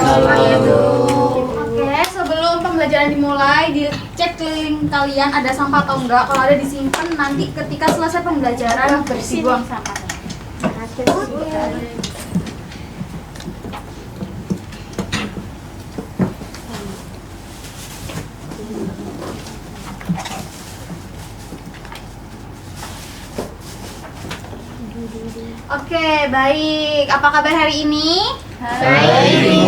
Oke, sebelum pembelajaran dimulai, dicek keliling kalian ada sampah atau enggak. Kalau ada disimpan, nanti ketika selesai pembelajaran dibuang sampahnya. Oke, baik. Apa kabar hari ini? Baik.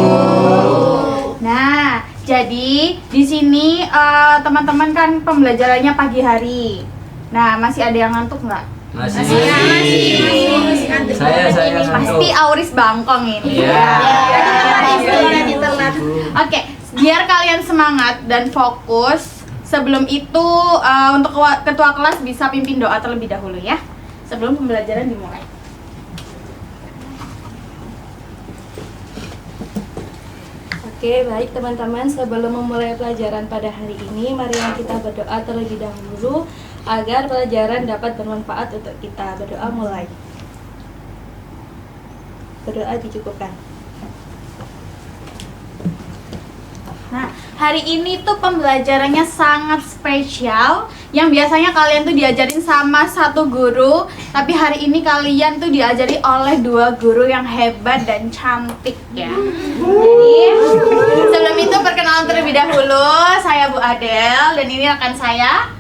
Nah, jadi di sini teman-teman kan pembelajarannya pagi hari. Nah, masih ada yang ngantuk nggak? Masih. Saya ngantuk. Pasti Auris bangkong ini. Iya. Oke, biar kalian semangat dan fokus. Sebelum itu untuk ketua kelas bisa pimpin doa terlebih dahulu ya. Sebelum pembelajaran dimulai. Oke, baik teman-teman, sebelum memulai pelajaran pada hari ini, mari kita berdoa terlebih dahulu agar pelajaran dapat bermanfaat untuk kita. Berdoa mulai. Berdoa dicukupkan. Nah, hari ini tuh pembelajarannya sangat spesial. Yang biasanya kalian tuh diajarin sama satu guru, tapi hari ini kalian tuh diajari oleh dua guru yang hebat dan cantik ya. Jadi, sebelum itu perkenalan terlebih dahulu, saya Bu Adel dan ini rekan saya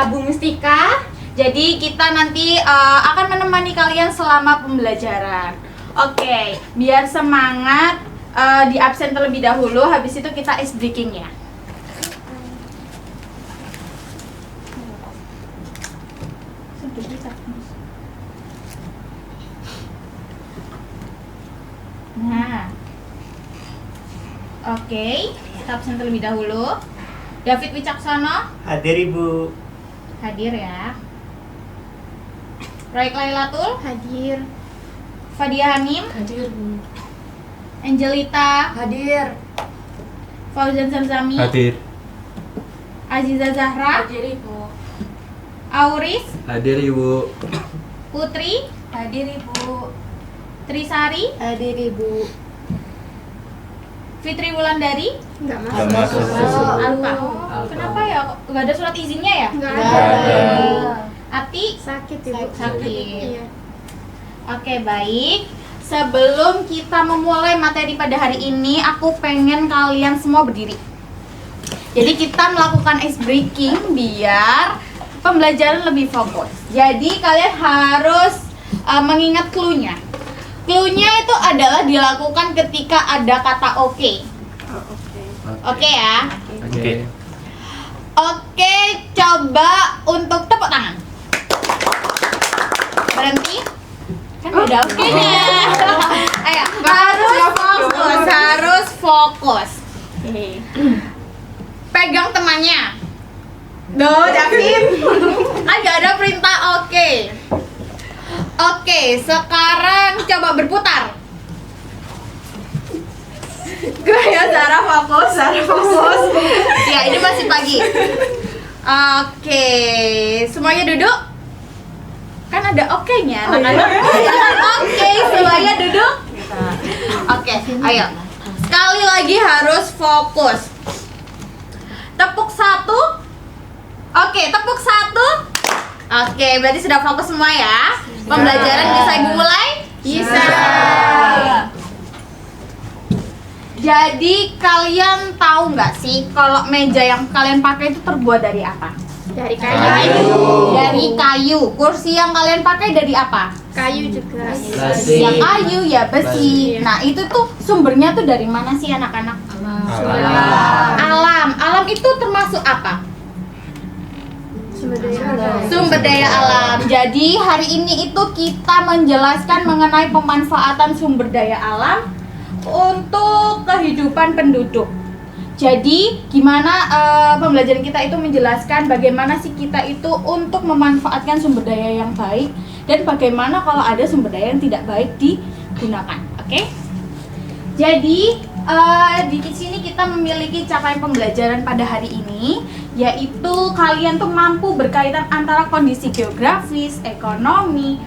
Bu Mustika. Jadi kita nanti akan menemani kalian selama pembelajaran. Oke, biar semangat. Di absen terlebih dahulu, habis itu kita ice breaking ya. Nah, oke, kita absen terlebih dahulu. David Wicaksono Hadir Ibu. hadir ya. Roy Lailatul Hadir. Fadia Hamim Hadir, Bu. Angelita Hadir. Fauzan Zamzami Hadir. Aziza Zahra Hadir, Ibu. Auris Hadir Ibu. Putri Hadir, Ibu. Trisari Hadir, Ibu. Fitri Wulandari Enggak Nggak masuk. Alfa. Kenapa ya? Kok nggak ada surat izinnya ya? Enggak ada. Ati Sakit, Ibu. Sakit. Iya. Oke, baik. Sebelum kita memulai materi pada hari ini, aku pengen kalian semua berdiri. Jadi kita melakukan ice breaking biar pembelajaran lebih fokus. Jadi kalian harus mengingat clue-nya. Clue-nya itu adalah dilakukan ketika ada kata oke. Oke ya. Oke. Oke, coba untuk tepuk tangan. Berhenti. Kan udah oke-nya. Ayo, harus fokus. Pegang temannya. Duh, Jakim. Kan gak ada perintah oke. Oke, sekarang coba berputar. Gue ya, Zara fokus. Ya, ini masih pagi. Oke, semuanya duduk. Kan ada oke-nya, anak-anak. Oke, semuanya duduk. Oke, ayo. Sekali lagi harus fokus. Tepuk satu. Oke, tepuk satu. Oke, berarti sudah fokus semua ya. Pembelajaran bisa Ibu mulai? Bisa. Jadi kalian tahu nggak sih kalau meja yang kalian pakai itu terbuat dari apa? Dari Kayu. Dari kayu. Kursi yang kalian pakai dari apa? Kayu juga. Besi. Yang kayu ya besi. Besi. Nah itu tuh sumbernya tuh dari mana sih anak-anak? Alam. Alam itu termasuk apa? Sumber daya alam. Jadi hari ini itu kita menjelaskan mengenai pemanfaatan sumber daya alam untuk kehidupan penduduk. Jadi gimana pembelajaran kita itu menjelaskan bagaimana sih kita itu untuk memanfaatkan sumber daya yang baik dan bagaimana kalau ada sumber daya yang tidak baik digunakan. Oke? Jadi di sini kita memiliki capaian pembelajaran pada hari ini, yaitu kalian tuh mampu berkaitan antara kondisi geografis, ekonomi,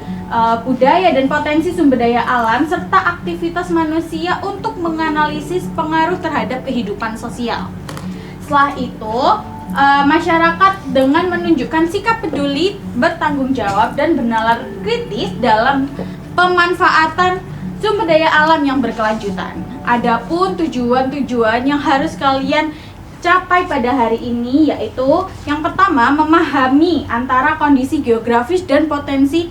budaya dan potensi sumber daya alam serta aktivitas manusia untuk menganalisis pengaruh terhadap kehidupan sosial. Setelah itu, masyarakat dengan menunjukkan sikap peduli, bertanggung jawab dan bernalar kritis dalam pemanfaatan sumber daya alam yang berkelanjutan. Adapun tujuan-tujuan yang harus kalian capai pada hari ini yaitu yang pertama, memahami antara kondisi geografis dan potensi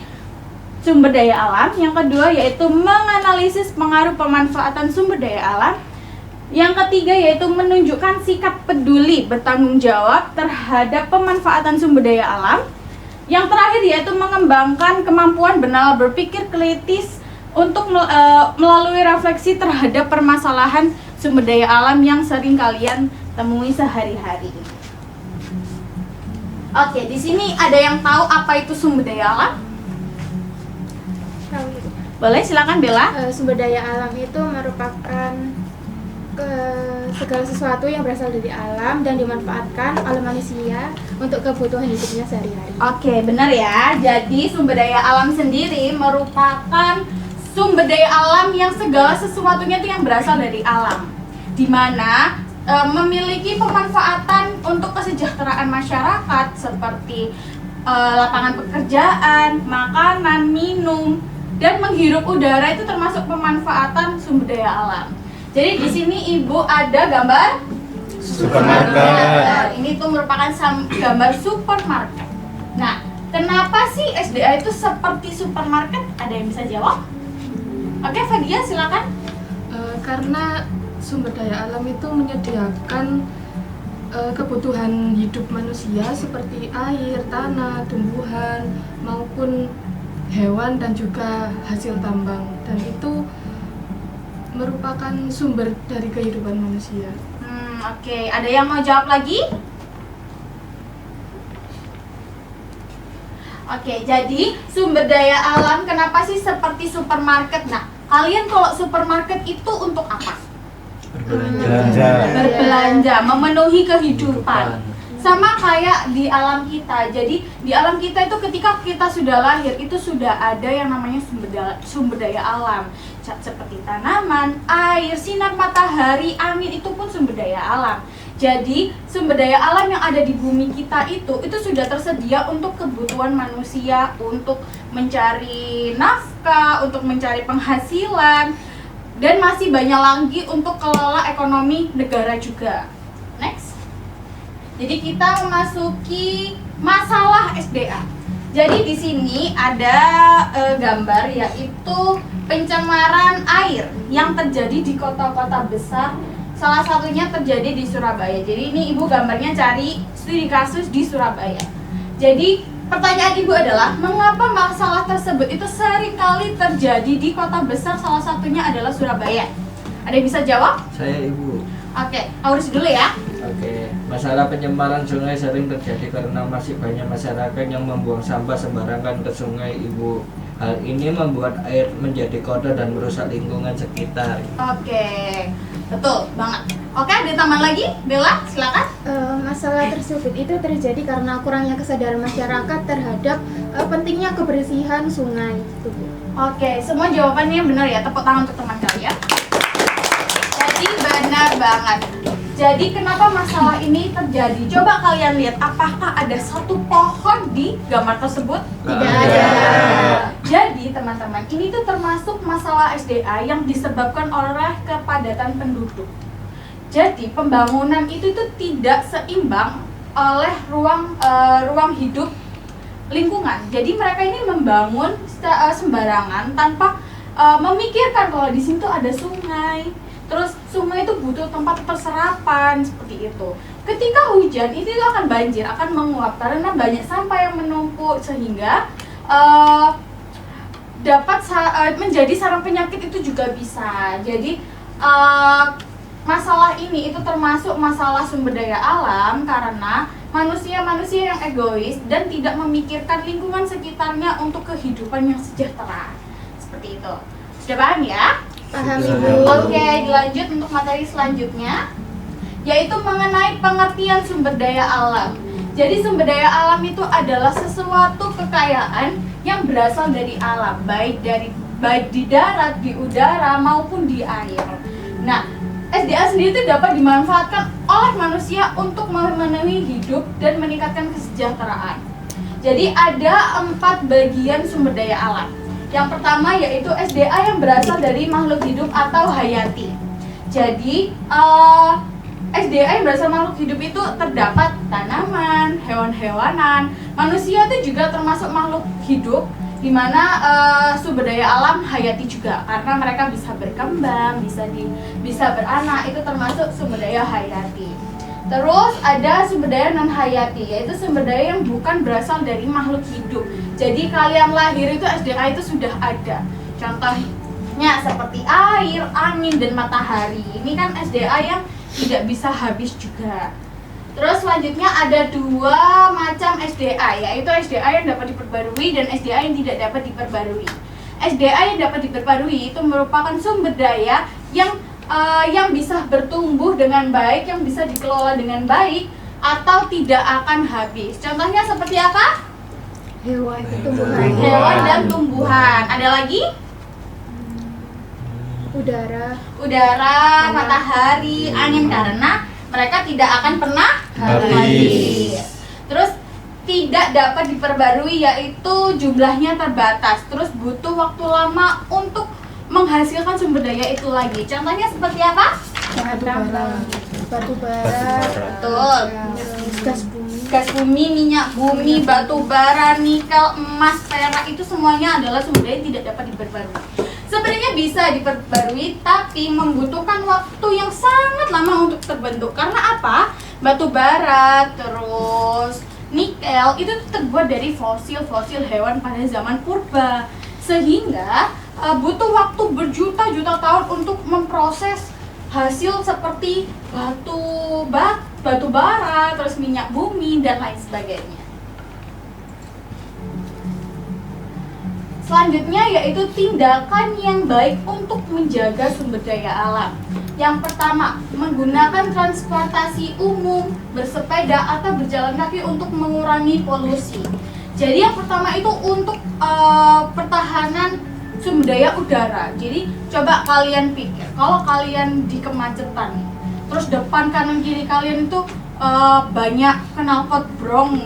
sumber daya alam. Yang kedua yaitu menganalisis pengaruh pemanfaatan sumber daya alam. Yang ketiga yaitu menunjukkan sikap peduli bertanggung jawab terhadap pemanfaatan sumber daya alam. Yang terakhir yaitu mengembangkan kemampuan bernalar berpikir kritis untuk melalui refleksi terhadap permasalahan sumber daya alam yang sering kalian temui sehari-hari. Oke, di sini ada yang tahu apa itu sumber daya alam? Boleh, silakan Bella. Sumber daya alam itu merupakan segala sesuatu yang berasal dari alam dan dimanfaatkan oleh manusia untuk kebutuhan hidupnya sehari-hari. Oke, benar ya. Jadi sumber daya alam sendiri merupakan sumber daya alam yang segala sesuatunya itu yang berasal dari alam, di mana memiliki pemanfaatan untuk kesejahteraan masyarakat seperti lapangan pekerjaan, makanan, minum, dan menghirup udara itu termasuk pemanfaatan sumber daya alam. Jadi di sini Ibu ada gambar supermarket. Ini tuh merupakan gambar supermarket. Nah, kenapa sih SDA itu seperti supermarket? Ada yang bisa jawab? Oke, Fadia silakan. Karena sumber daya alam itu menyediakan kebutuhan hidup manusia seperti air, tanah, tumbuhan, maupun hewan dan juga hasil tambang, dan itu merupakan sumber dari kehidupan manusia. Oke. Ada yang mau jawab lagi? Oke, jadi sumber daya alam kenapa sih seperti supermarket? Nah, kalian kalau supermarket itu untuk apa? Berbelanja, memenuhi kehidupan. Sama kayak di alam kita. Jadi di alam kita itu ketika kita sudah lahir itu sudah ada yang namanya sumber daya alam. Seperti tanaman, air, sinar matahari, angin, itu pun sumber daya alam. Jadi sumber daya alam yang ada di bumi kita itu sudah tersedia untuk kebutuhan manusia, untuk mencari nafkah, untuk mencari penghasilan, dan masih banyak lagi untuk kelola ekonomi negara juga. Next. Jadi kita memasuki masalah SDA. Jadi di sini ada gambar yaitu pencemaran air yang terjadi di kota-kota besar. Salah satunya terjadi di Surabaya. Jadi ini Ibu gambarnya cari studi kasus di Surabaya. Jadi pertanyaan Ibu adalah mengapa masalah tersebut itu sering kali terjadi di kota besar, salah satunya adalah Surabaya. Ada yang bisa jawab? Saya Ibu. Oke, Aurus dulu ya. Oke, masalah pencemaran sungai sering terjadi karena masih banyak masyarakat yang membuang sampah sembarangan ke sungai, Ibu. Hal ini membuat air menjadi kotor dan merusak lingkungan sekitar. Oke, betul banget. Oke, ada tambahan lagi? Bella, silakan. Masalah tersebut itu terjadi karena kurangnya kesadaran masyarakat terhadap pentingnya kebersihan sungai. Oke, semua jawabannya benar ya. Tepuk tangan untuk teman kalian. Jadi benar banget. Jadi kenapa masalah ini terjadi? Coba kalian lihat, apakah ada satu pohon di gambar tersebut? Tidak ada. Jadi teman-teman, ini tuh termasuk masalah SDA yang disebabkan oleh kepadatan penduduk. Jadi pembangunan itu tuh tidak seimbang oleh ruang hidup lingkungan. Jadi mereka ini membangun sembarangan tanpa memikirkan kalau di sini tuh ada sungai. Terus sungai itu butuh tempat perserapan seperti itu. Ketika hujan itu akan banjir, akan menguap karena banyak sampah yang menumpuk sehingga dapat menjadi sarang penyakit itu juga bisa. Jadi masalah ini itu termasuk masalah sumber daya alam karena manusia-manusia yang egois dan tidak memikirkan lingkungan sekitarnya untuk kehidupan yang sejahtera. Seperti itu. Sudah paham ya? Paham Ibu. Oke, dilanjut untuk materi selanjutnya, yaitu mengenai pengertian sumber daya alam. Jadi sumber daya alam itu adalah sesuatu kekayaan yang berasal dari alam, baik di darat, di udara maupun di air. Nah, SDA sendiri itu dapat dimanfaatkan oleh manusia untuk memenuhi hidup dan meningkatkan kesejahteraan. Jadi ada 4 bagian sumber daya alam. Yang pertama yaitu SDA yang berasal dari makhluk hidup atau hayati. Jadi SDA yang berasal makhluk hidup itu terdapat tanaman, hewan-hewanan, manusia itu juga termasuk makhluk hidup, di mana sumber daya alam hayati juga karena mereka bisa berkembang, bisa beranak, itu termasuk sumber daya hayati. Terus ada sumber daya non hayati, yaitu sumber daya yang bukan berasal dari makhluk hidup. Jadi kalian lahir itu SDA itu sudah ada. Contohnya seperti air, angin, dan matahari. Ini kan SDA yang tidak bisa habis juga. Terus selanjutnya ada 2 macam SDA, yaitu SDA yang dapat diperbarui dan SDA yang tidak dapat diperbarui. SDA yang dapat diperbarui itu merupakan sumber daya yang bisa bertumbuh dengan baik, yang bisa dikelola dengan baik atau tidak akan habis. Contohnya seperti apa? Hewan, tumbuhan. Hewan dan tumbuhan. Ada lagi? Udara, matahari, angin, karena mereka tidak akan pernah habis. Terus tidak dapat diperbarui, yaitu jumlahnya terbatas. Terus butuh waktu lama untuk menghasilkan sumber daya itu lagi. Contohnya seperti apa? Batu bara, Betul. gas bumi, Minyak bumi, batu bara, nikel, emas, perak, itu semuanya adalah sumber daya yang tidak dapat diperbarui. Sebenarnya bisa diperbarui, tapi membutuhkan waktu yang sangat lama untuk terbentuk. Karena apa? Batu bara, terus nikel itu terbuat dari fosil hewan pada zaman purba, sehingga butuh waktu berjuta-juta tahun untuk memproses hasil seperti batu bara, terus minyak bumi, dan lain sebagainya. Selanjutnya yaitu tindakan yang baik untuk menjaga sumber daya alam. Yang pertama, menggunakan transportasi umum, bersepeda atau berjalan kaki untuk mengurangi polusi. Jadi yang pertama itu untuk pertahanan sumber daya udara. Jadi coba kalian pikir, kalau kalian di kemacetan, terus depan kanan kiri kalian itu banyak knalpot brong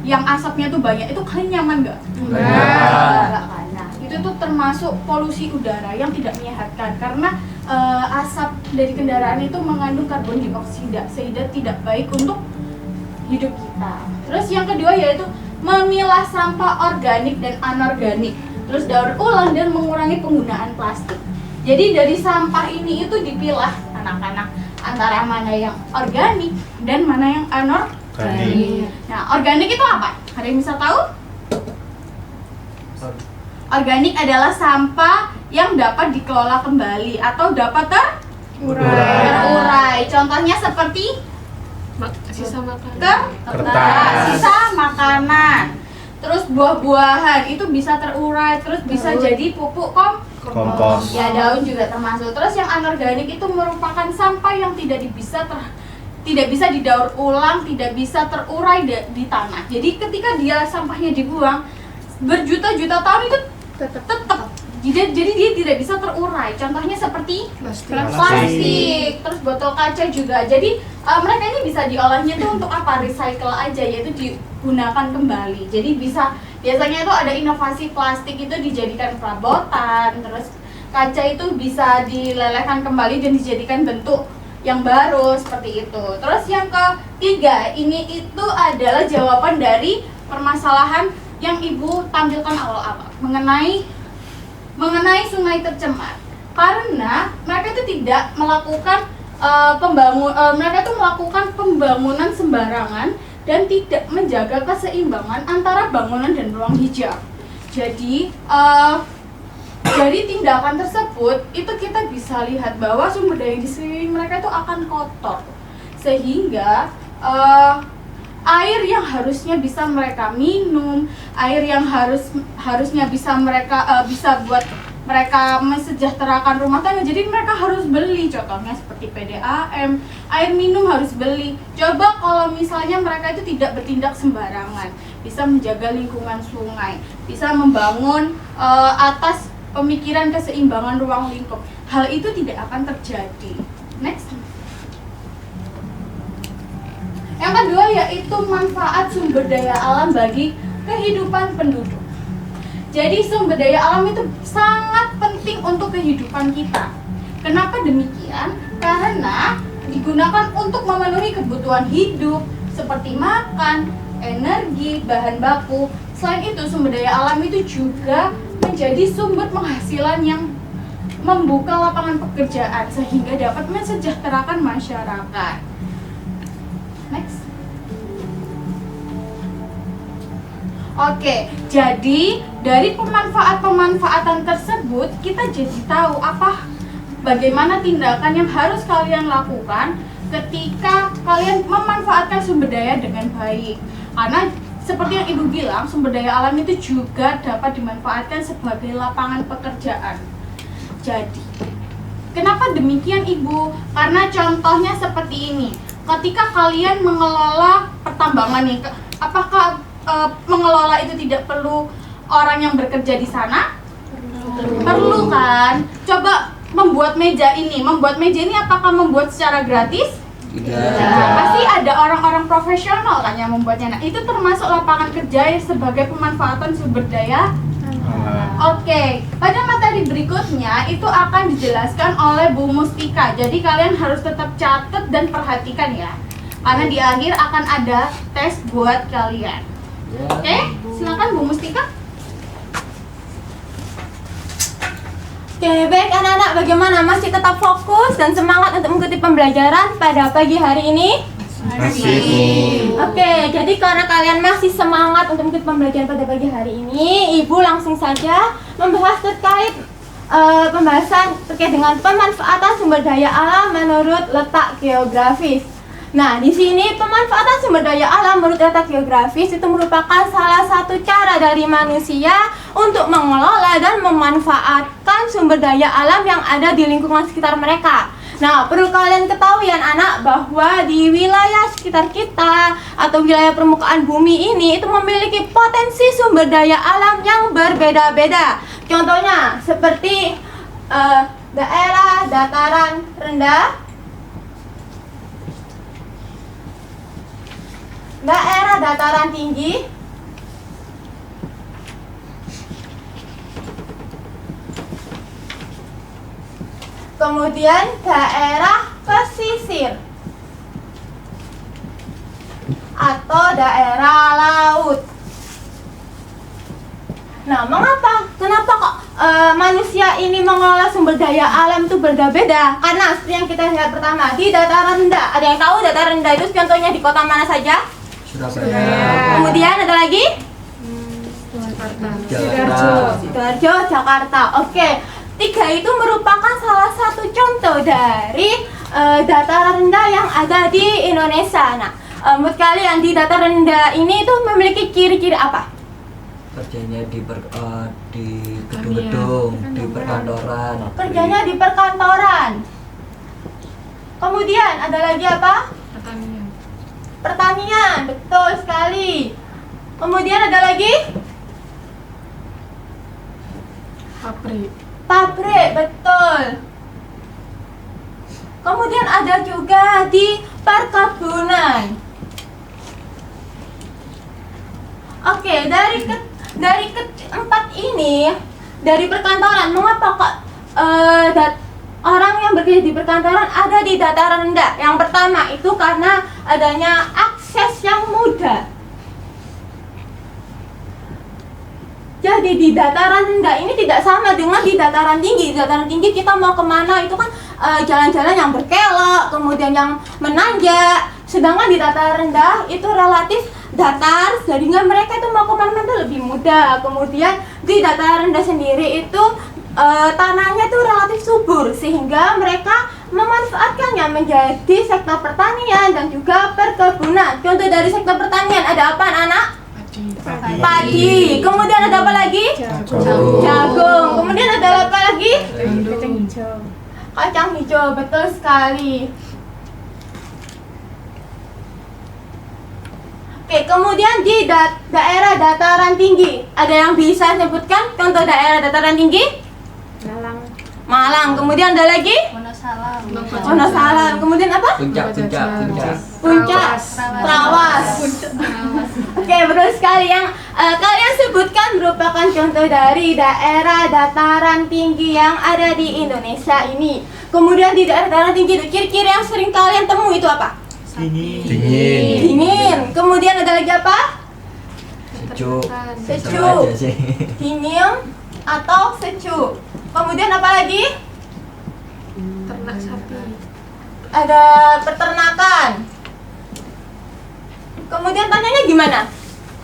yang asapnya tuh banyak, itu kalian nyaman nggak? Enggak kan? Nah, itu tuh termasuk polusi udara yang tidak menyehatkan karena asap dari kendaraan itu mengandung karbon dioksida sehingga tidak baik untuk hidup kita. Terus yang kedua yaitu memilah sampah organik dan anorganik, terus daur ulang dan mengurangi penggunaan plastik. Jadi dari sampah ini itu dipilah anak-anak antara mana yang organik dan mana yang anorganik. Nah, organik itu apa? Ada yang bisa tahu? Organik adalah sampah yang dapat dikelola kembali atau dapat terurai. Contohnya seperti Sisa makanan. kertas, sisa makanan. Terus buah-buahan itu bisa terurai, terus bisa jadi pupuk Kompos. Ya, daun juga termasuk. Terus yang anorganik itu merupakan sampah yang tidak bisa didaur ulang, tidak bisa terurai di tanah. Jadi ketika dia sampahnya dibuang berjuta-juta tahun itu tetap jadi dia tidak bisa terurai. Contohnya seperti plastik, terus botol kaca juga. Jadi mereka ini bisa diolahnya tuh untuk apa? Recycle aja, yaitu digunakan kembali. Jadi biasanya itu ada inovasi plastik itu dijadikan perabotan, terus kaca itu bisa dilelehkan kembali dan dijadikan bentuk yang baru seperti itu. Terus yang ketiga, ini itu adalah jawaban dari permasalahan yang Ibu tampilkan awal-awal mengenai sungai tercemar. Karena mereka itu tidak melakukan mereka itu melakukan pembangunan sembarangan dan tidak menjaga keseimbangan antara bangunan dan ruang hijau. Jadi dari tindakan tersebut itu kita bisa lihat bahwa sumber daya di sekeliling mereka itu akan kotor, sehingga air yang harusnya bisa mereka minum, air yang harusnya bisa mereka bisa buat mereka mensejahterakan rumah tangga, jadi mereka harus beli, contohnya seperti PDAM, air minum harus beli. Coba kalau misalnya mereka itu tidak bertindak sembarangan, bisa menjaga lingkungan sungai, bisa membangun atas pemikiran keseimbangan ruang lingkup, hal itu tidak akan terjadi. Next. Yang kedua yaitu manfaat sumber daya alam bagi kehidupan penduduk. Jadi sumber daya alam itu sangat penting untuk kehidupan kita. Kenapa demikian? Karena digunakan untuk memenuhi kebutuhan hidup seperti makan, energi, bahan baku. Selain itu sumber daya alam itu juga menjadi sumber penghasilan yang membuka lapangan pekerjaan sehingga dapat mensejahterakan masyarakat. Next. Oke, jadi dari pemanfaatan tersebut kita jadi tahu bagaimana tindakan yang harus kalian lakukan ketika kalian memanfaatkan sumber daya dengan baik. Karena seperti yang Ibu bilang, sumber daya alam itu juga dapat dimanfaatkan sebagai lapangan pekerjaan. Jadi, kenapa demikian Ibu? Karena contohnya seperti ini. Ketika kalian mengelola pertambangan nih, apakah mengelola itu tidak perlu orang yang bekerja di sana? Perlu kan? Coba membuat meja ini apakah membuat secara gratis? Tidak. Pasti ada orang-orang profesional kan yang membuatnya. Nah, itu termasuk lapangan kerja sebagai pemanfaatan sumber daya. Oke, pada materi berikutnya itu akan dijelaskan oleh Bu Mustika. Jadi kalian harus tetap catat dan perhatikan ya. Karena di akhir akan ada tes buat kalian. Oke, silakan Bu Mustika. Oke, baik anak-anak, bagaimana? Masih tetap fokus dan semangat untuk mengikuti pembelajaran pada pagi hari ini? Oke, jadi karena kalian masih semangat untuk mengikuti pembelajaran pada pagi hari ini, Ibu langsung saja membahas terkait pembahasan terkait dengan pemanfaatan sumber daya alam menurut letak geografis. Nah, di sini pemanfaatan sumber daya alam menurut letak geografis itu merupakan salah satu cara dari manusia untuk mengelola dan memanfaatkan sumber daya alam yang ada di lingkungan sekitar mereka. Nah, perlu kalian ketahui anak bahwa di wilayah sekitar kita atau wilayah permukaan bumi ini itu memiliki potensi sumber daya alam yang berbeda-beda. Contohnya seperti daerah dataran rendah, daerah dataran tinggi, kemudian daerah pesisir atau daerah laut. Nah, kenapa kok manusia ini mengelola sumber daya alam itu berbeda-beda? Karena seperti yang kita lihat pertama di dataran rendah. Ada yang tahu dataran rendah itu contohnya di kota mana saja? Surabaya. Kemudian ada lagi? Jakarta. Sidoarjo, Jakarta. Oke. 3 itu merupakan salah satu contoh dari dataran rendah yang ada di Indonesia. Nah, menurut kalian di dataran rendah ini itu memiliki ciri-ciri apa? Kerjanya di gedung-gedung, di perkantoran. Kerjanya di perkantoran. Kemudian ada lagi apa? Pertanian, betul sekali. Kemudian ada lagi? Pabrik, betul. Kemudian ada juga di perkebunan. Oke, dari keempat ini, dari perkantoran, mengapa kok orang yang bekerja di perkantoran ada di dataran rendah? Yang pertama itu karena adanya akses yang mudah. Jadi di dataran rendah ini tidak sama dengan di dataran tinggi. Di dataran tinggi kita mau kemana itu kan jalan-jalan yang berkelok, kemudian yang menanjak. Sedangkan di dataran rendah itu relatif datar, sehingga mereka itu mau kemana-mana itu lebih mudah. Kemudian di dataran rendah sendiri itu tanahnya itu relatif subur, sehingga mereka memanfaatkannya menjadi sektor pertanian dan juga perkebunan. Contoh dari sektor pertanian ada apa anak-anak? Padi. Kemudian ada apa lagi? Jagung. Kemudian ada apa lagi? Kacang hijau. Betul sekali. Oke, kemudian di daerah dataran tinggi, ada yang bisa sebutkan contoh daerah dataran tinggi? Malang. Kemudian ada lagi? Wonosalam. Kemudian apa? Puncak. Puncak. Trawas. Oke, betul sekali. Yang kalian sebutkan merupakan contoh dari daerah dataran tinggi yang ada di Indonesia ini. Kemudian di daerah dataran tinggi itu ciri-ciri yang sering kalian temui itu apa? Dingin. Kemudian ada lagi apa? Sejuk. Sejuk. Dingin atau sejuk. Kemudian apa lagi? Ternak sapi. Ada peternakan. Kemudian tanahnya gimana?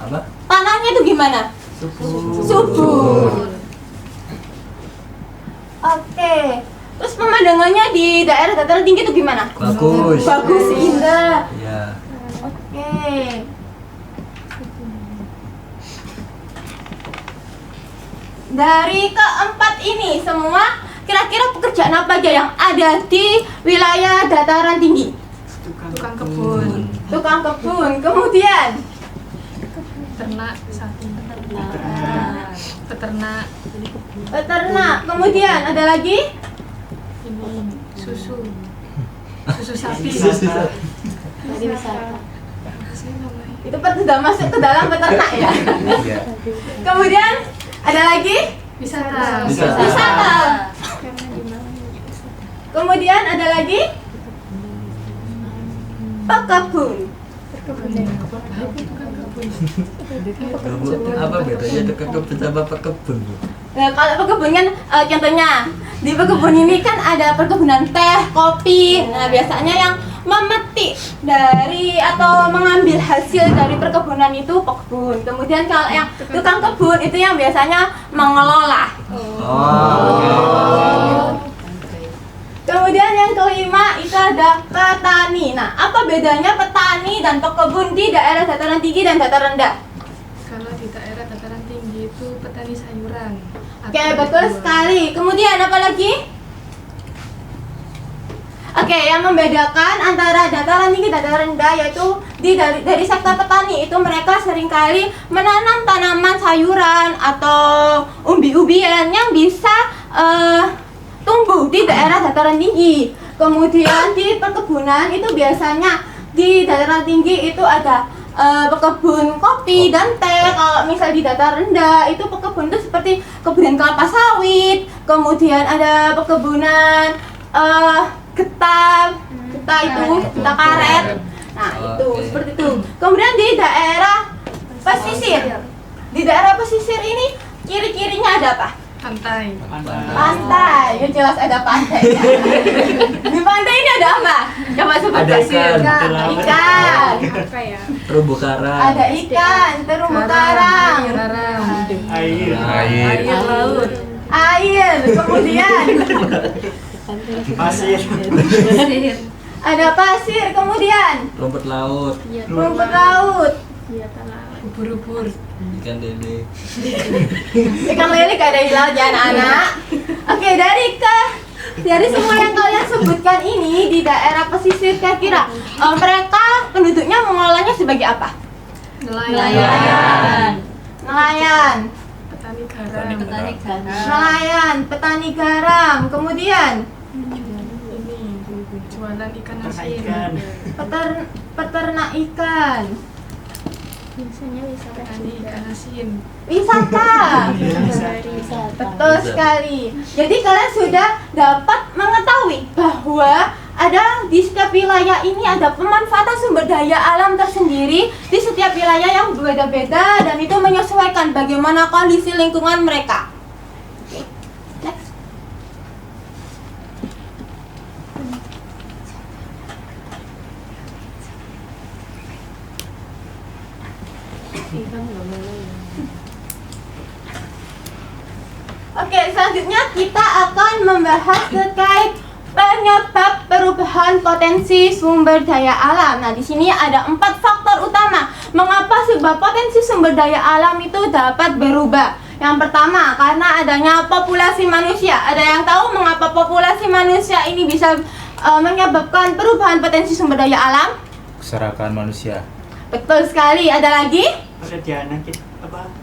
Apa? Tanahnya itu gimana? Subur. Oke. Terus pemandangannya di daerah dataran tinggi itu gimana? Bagus. Bagus, indah. Ya. Oke. Dari keempat ini semua, kira-kira pekerjaan apa aja yang ada di wilayah dataran tinggi? Tukang kebun. Tukang kebun. Kemudian Ternak sapi. Peternak. peternak. Kemudian ada lagi? Ini susu sapi. Itu sudah masuk ke dalam peternak ya. Kemudian ada lagi? Wisata. Wisata. Kemudian ada lagi? Pekebun. Apa bedanya tukang kebun sama pekebun? Nah, kalau pekebun kan contohnya di pekebun ini kan ada perkebunan teh, kopi. Nah, biasanya yang memetik dari atau mengambil hasil dari perkebunan itu pekebun. Kemudian kalau yang tukang kebun itu yang biasanya mengelola. Kemudian yang kelima itu ada petani. Nah, apa bedanya petani dan pekebun di daerah dataran tinggi dan dataran rendah? Kalau di daerah dataran tinggi itu petani sayuran. Oke, betul sekali. Kemudian apa lagi? Oke, yang membedakan antara dataran tinggi dan dataran rendah yaitu dari sektor petani itu mereka seringkali menanam tanaman sayuran atau umbi-umbian yang bisa tumbuh di daerah dataran tinggi. Kemudian di perkebunan itu biasanya di dataran tinggi itu ada pekebun kopi dan teh. Kalau misal di dataran rendah itu pekebun itu seperti kebun kelapa sawit. Kemudian ada perkebunan getah karet. Nah, itu seperti itu. Kemudian di daerah pesisir. Di daerah pesisir ini ciri-cirinya ada apa? Pantai. Pantai. Ya jelas ada pantai. Di pantai ini ada apa? Coba sebutkan. Ada ikan. Ikan. Apa ya? Terumbu karang. Ada ikan, terumbu karang. Air. Laut. Air. Kemudian Pasir. ada pasir. Kemudian Rumput laut. rumput laut. Ubur-ubur. Ikan lele. Ikan lele gak ada di laut ya anak-anak. Oke, dari semua yang kalian sebutkan ini di daerah pesisir, kira-kira mereka penduduknya mengolahnya sebagai apa? Nelayan. Nelayan, Petani garam. nelayan, petani garam. Kemudian Ini jualan ikan asin. peternak ikan, Petani ikan asin. wisata. Betul sekali. Jadi kalian sudah dapat mengetahui bahwa ada di setiap wilayah ini ada pemanfaatan sumber daya alam tersendiri di setiap wilayah yang berbeda-beda dan itu menyesuaikan bagaimana kondisi lingkungan mereka. Oke, next. Oke, selanjutnya kita akan membahas terkait penyebab perubahan potensi sumber daya alam. Nah, di sini ada 4 faktor utama Mengapa sebuah potensi sumber daya alam itu dapat berubah? Yang pertama, karena adanya populasi manusia. Ada yang tahu mengapa populasi manusia ini bisa menyebabkan perubahan potensi sumber daya alam? Keserakaan manusia. Betul sekali. Ada lagi? Pekerjaan kita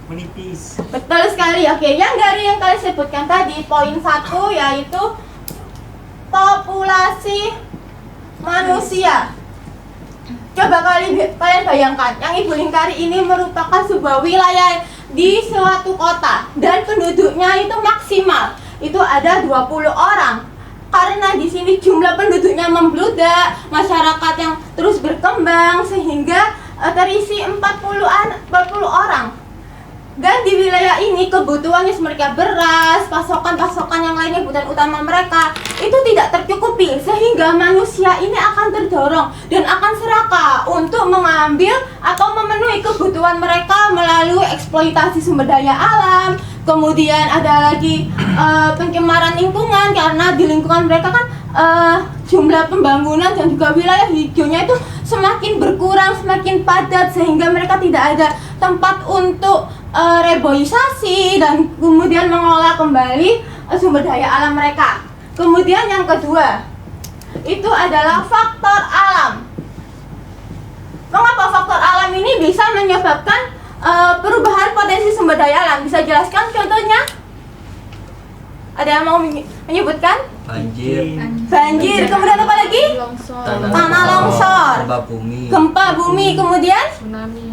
menipis. Betul sekali. Oke, yang dari yang kalian sebutkan tadi, poin 1 yaitu populasi manusia. Coba kalian bayangkan, yang Ibu lingkari ini merupakan sebuah wilayah di suatu kota dan penduduknya itu maksimal. Itu ada 20 orang. Karena di sini jumlah penduduknya membludak, masyarakat yang terus berkembang sehingga terisi 40 orang. Dan di wilayah ini kebutuhannya mereka beras, pasokan-pasokan yang lainnya kebutuhan utama mereka itu tidak tercukupi, sehingga manusia ini akan terdorong dan akan serakah untuk mengambil atau memenuhi kebutuhan mereka melalui eksploitasi sumber daya alam. Kemudian ada lagi pencemaran lingkungan, karena di lingkungan mereka kan jumlah pembangunan dan juga wilayah hijaunya itu semakin berkurang, semakin padat, sehingga mereka tidak ada tempat untuk reboisasi dan kemudian mengolah kembali sumber daya alam mereka. Kemudian yang kedua itu adalah faktor alam. Mengapa faktor alam ini bisa menyebabkan perubahan potensi sumber daya alam? Bisa jelaskan contohnya? Ada yang mau menyebutkan? Banjir, Banjir, kemudian apa lagi? Tanah longsor, gempa bumi, kemudian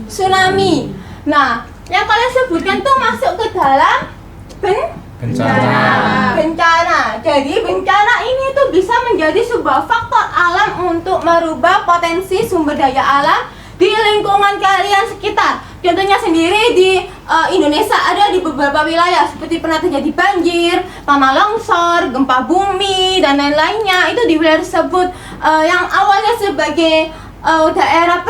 tsunami. Nah, yang kalian sebutkan tuh masuk ke dalam bencana. Jadi bencana ini tuh bisa menjadi sebuah faktor alam untuk merubah potensi sumber daya alam di lingkungan kalian sekitar. Contohnya sendiri di Indonesia ada di beberapa wilayah seperti pernah terjadi banjir, tanah longsor, gempa bumi dan lain-lainnya. Itu di wilayah tersebut yang awalnya sebagai daerah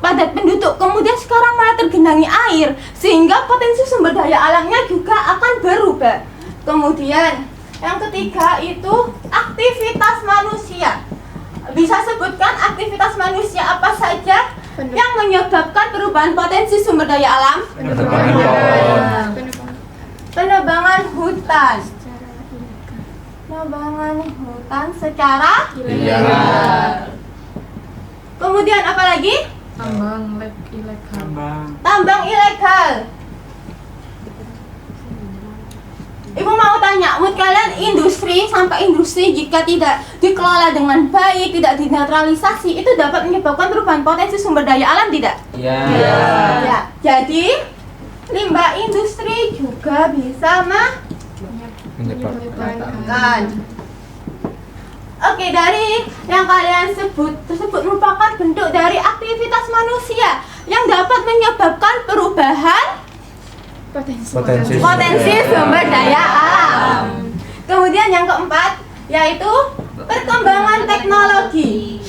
padat penduduk, kemudian sekarang malah tergenangi air, sehingga potensi sumber daya alamnya juga akan berubah. Kemudian yang ketiga itu aktivitas manusia. Bisa sebutkan aktivitas manusia apa saja yang menyebabkan perubahan potensi sumber daya alam? Penebangan hutan. Penebangan hutan secara ilegal. Kemudian apa lagi? Tambang ilegal. Ibu mau tanya, menurut kalian industri jika tidak dikelola dengan baik, tidak dinetralisasi, itu dapat menyebabkan perubahan potensi sumber daya alam tidak? Iya. Ya. Jadi limbah industri juga bisa menyebabkan. Oke, dari yang kalian sebut tersebut merupakan bentuk dari aktivitas manusia yang dapat menyebabkan perubahan potensi sumber daya alam. Kemudian yang keempat yaitu perkembangan teknologi.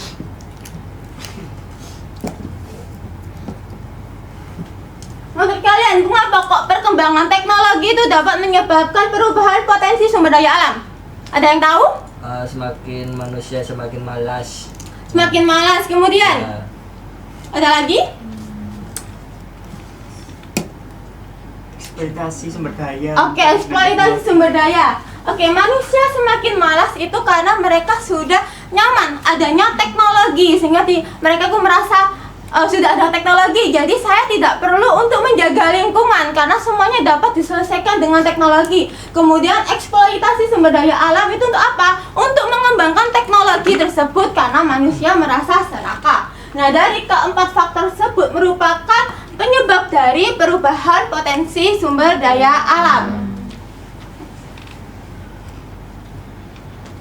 Menurut kalian, mengapa kok perkembangan teknologi itu dapat menyebabkan perubahan potensi sumber daya alam? Ada yang tahu? Semakin manusia semakin malas. Semakin malas. Kemudian ada lagi? Eksploitasi sumber daya. Oke, eksploitasi sumber daya. Oke, manusia semakin malas itu karena mereka sudah nyaman adanya teknologi, sehingga mereka tuh merasa sudah ada teknologi, jadi saya tidak perlu untuk menjaga lingkungan karena semuanya dapat diselesaikan dengan teknologi. Kemudian eksploitasi sumber daya alam itu untuk apa? Untuk mengembangkan teknologi tersebut karena manusia merasa serakah. Nah, dari keempat faktor tersebut merupakan penyebab dari perubahan potensi sumber daya alam.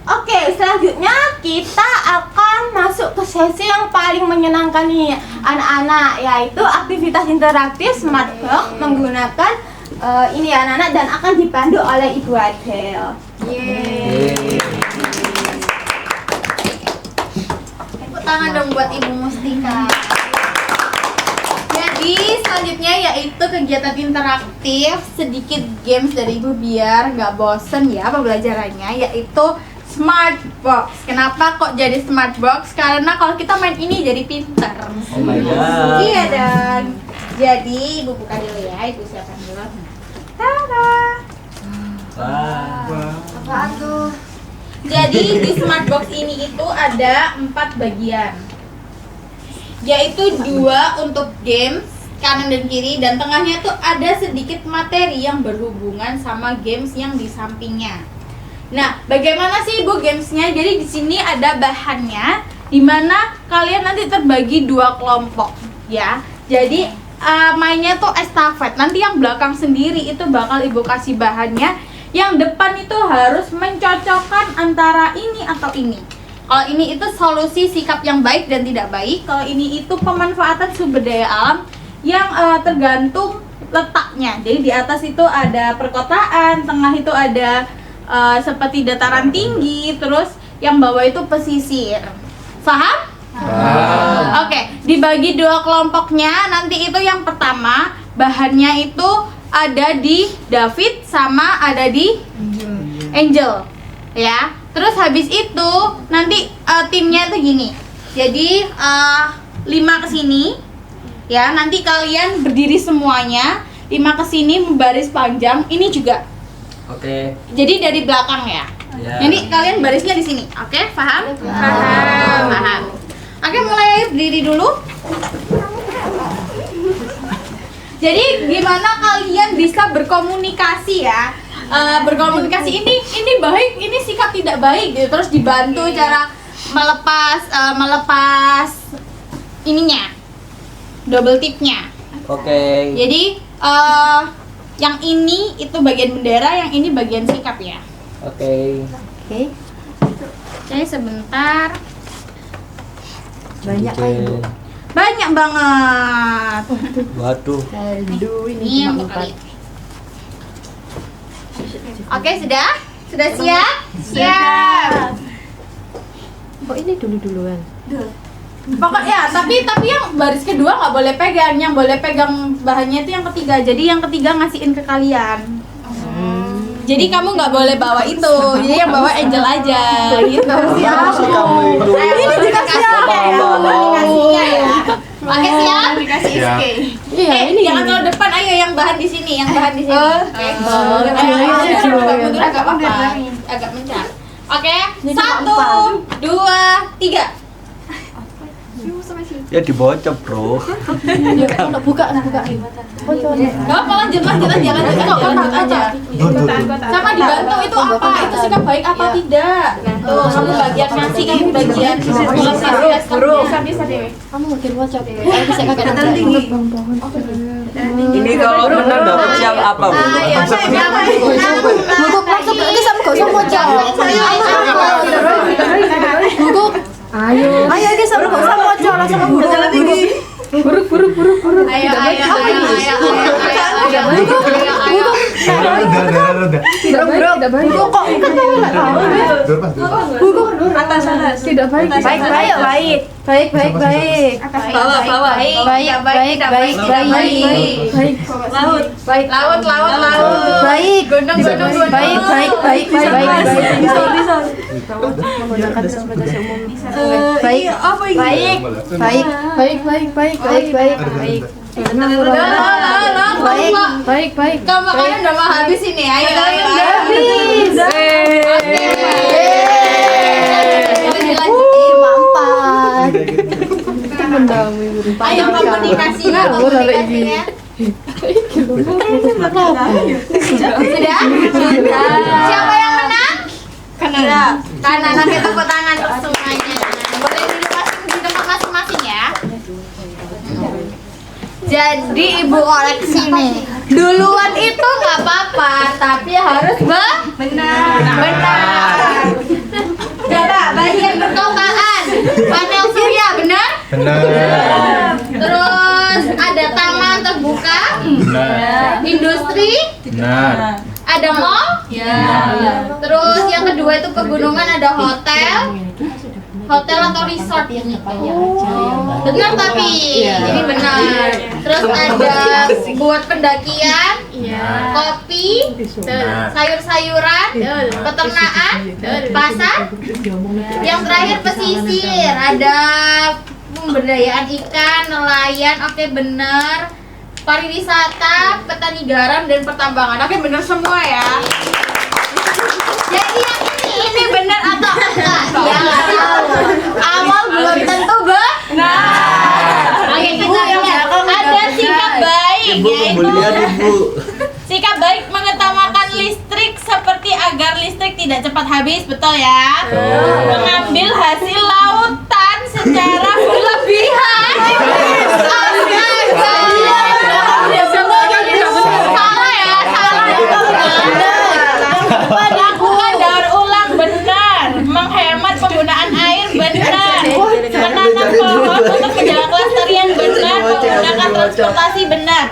Oke, selanjutnya kita akan masuk ke sesi yang paling menyenangkan nih anak-anak, yaitu aktivitas interaktif smart box menggunakan ini ya anak-anak, dan akan dipandu oleh Ibu Adel. Tepuk tangan dong buat Ibu Mustika. Jadi selanjutnya yaitu kegiatan interaktif, sedikit games dari Ibu biar nggak bosen ya pembelajarannya, yaitu smart box. Kenapa kok jadi smart box? Karena kalau kita main ini jadi pinter. Oh my god. Iya dong. Jadi ibu buka dulu ya, ibu siapkan dulu. Tada. Wah. Apaan tuh? Jadi di smart box ini itu ada 4 bagian, yaitu 2 untuk games kanan dan kiri, dan tengahnya tuh ada sedikit materi yang berhubungan sama games yang di sampingnya. Nah, bagaimana sih ibu gamesnya? Jadi di sini ada bahannya, dimana kalian nanti terbagi 2 kelompok, ya. Jadi mainnya tuh estafet. Nanti yang belakang sendiri itu bakal ibu kasih bahannya. Yang depan itu harus mencocokkan antara ini atau ini. Kalau ini itu solusi sikap yang baik dan tidak baik. Kalau ini itu pemanfaatan sumber daya alam yang tergantung letaknya. Jadi di atas itu ada perkotaan, tengah itu ada seperti dataran tinggi, terus yang bawah itu pesisir. Paham? Oke, dibagi 2 kelompoknya. Nanti itu yang pertama bahannya itu ada di David sama ada di Angel, ya. Terus habis itu nanti timnya itu gini. Jadi 5 ke sini, ya. Nanti kalian berdiri semuanya, 5 ke sini membaris panjang. Ini juga. Oke. Jadi dari belakang ya. Ya. Jadi kalian barisnya di sini. Oke, paham? Paham. Oke, mulai ayo berdiri dulu. Jadi gimana kalian bisa berkomunikasi ya? Berkomunikasi ini baik, ini sikap tidak baik gitu. Terus dibantu cara melepas ininya, double tipnya. Oke. Jadi yang ini itu bagian bendera, yang ini bagian sikap ya. Oke. Oke, sebentar. Banyak kan? Banyak banget. Waduh. Ini yang kali. Oke, sudah? Sudah siap? Siap. Kok ini duluan? Pokoknya, tapi yang baris kedua nggak boleh pegang. Yang boleh pegang bahannya itu yang ketiga. Jadi yang ketiga ngasihin ke kalian. Jadi kamu nggak boleh bawa itu. Jadi yang bawa Angel aja. Gitu. Siap. Ini dikasih komunikasinya ya. Oke, siap? Dikasih SK. Iya, ini jangan terlalu depan, ayo yang bahan di sini, yang bahan di sini. Oke. Agak apa? Agak mencar. Oke, 1, 2, 3. Ya dibocok, Bro. buka. Gak apa, lanjut aja. Sama dibantu itu apa? Itu sikap baik apa tidak? Tuh, kamu bagian ngasih, kamu bagian bisa deh. Kamu makin wajah. Bisa kakak nanti. Ini kalau menang dapat siap apa, Bu? Bungkuk masuk ini sama gak usah wajah. Bungkuk. Ayo ini sama gak usah wajah, langsung bungkuk. Buruk. Ayo. Tidak baik. Kok kan kamu nggak tahu? Bungkuk atas. Tidak baik. Baik. Bawah. Laut. Baik. Gunung. Baik. Menggunakan transportasi umum. Baik. Baik. Kamu kalian udah mau habis ini. Ayo. Habis. Dilanjutin. Mendami. Ayo komunikasinya. Sudah? Siapa yang menang? Kanan. Oke, tepuk tangan untuk semuanya. Boleh duduk di tempat masing-masing ya. Jadi ibu koleksi nih. Duluan itu nggak apa-apa, tapi harus benar. Coba bagian perkotaan, panel surya benar? Benar. Terus ada taman terbuka, industri, Benar. ada mall, terus yang kedua itu pegunungan, ada hotel, hotel atau resort ini. Benar tapi ini benar. Terus ada buat pendakian, kopi, sayur-sayuran, peternakan, pasar. Yang terakhir pesisir, ada pemberdayaan ikan, nelayan, oke benar. Pariwisata, petani garam dan pertambangan. Oke benar semua ya. Jadi yang ini benar atau enggak? Ya nggak tahu. Awal belum tentu benar. Oke kita lihat. Ada sikap baik Ibu yaitu kemudian Ibu. sikap baik mengutamakan listrik seperti agar listrik tidak cepat habis, betul ya? Mengambil hasil lautan secara berlebihan. Salah ya, melakukan daur ulang benar, menghemat penggunaan air benar, menanam pohon untuk menjaga kelestarian benar, menggunakan transportasi benar.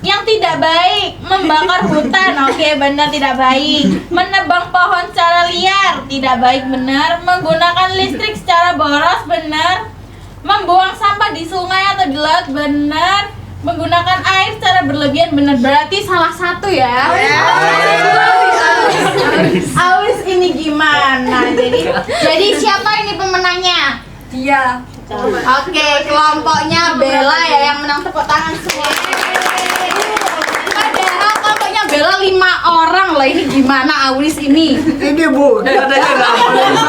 Yang tidak baik, membakar hutan, oke benar tidak baik. Menebang pohon secara liar, tidak baik benar. Menggunakan listrik secara boros, benar. Membuang sampah di sungai atau di laut, benar. Menggunakan air secara berlebihan, benar. Berarti salah satu ya. Awis ini gimana? Jadi siapa ini pemenangnya? Dia. Oke, kelompoknya Bella ya yang menang, tepuk tangan semua. Padahal kelompoknya Bella 5 orang lah, ini gimana Awis ini? Ini Bu, katanya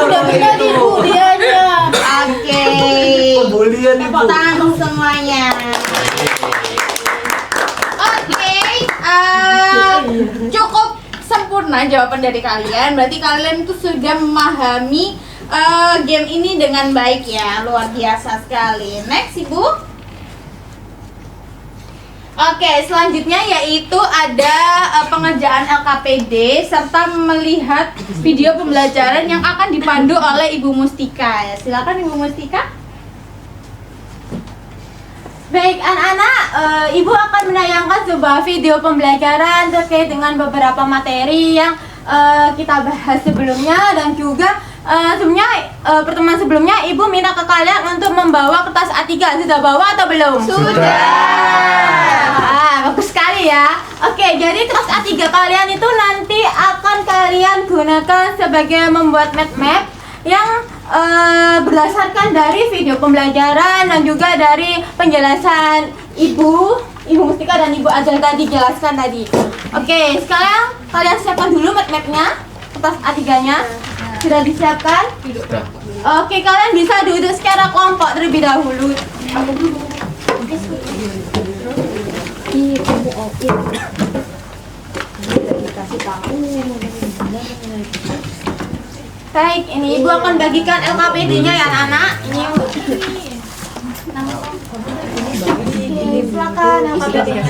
Udah beda nih Bu, dia aja. Oke. Pembulian Ibu. Tepuk tangan semuanya. Oke, cukup sempurna jawaban dari kalian. Berarti kalian tuh sudah memahami game ini dengan baik ya, luar biasa sekali. Next Ibu. Oke, selanjutnya yaitu ada pengerjaan LKPD serta melihat video pembelajaran yang akan dipandu oleh Ibu Mustika. Ya, silakan Ibu Mustika. Baik anak-anak, Ibu akan menayangkan sebuah video pembelajaran terkait dengan beberapa materi yang kita bahas sebelumnya, dan juga sebenarnya pertemuan sebelumnya Ibu minta ke kalian untuk membawa kertas A3. Sudah bawa atau belum? Bagus sekali ya. Oke, jadi kertas A3 kalian itu nanti akan kalian gunakan sebagai membuat map yang berdasarkan dari video pembelajaran dan juga dari penjelasan Ibu Mustika dan Ibu Adel tadi jelaskan tadi. Oke, sekarang kalian siapkan dulu map-mapnya, kertas A3-nya. Sudah disiapkan? Oke, kalian bisa duduk secara kelompok terlebih dahulu. Baik, ini Ibu akan bagikan LKPD-nya ya anak-anak. Ini silakan LKPD-nya.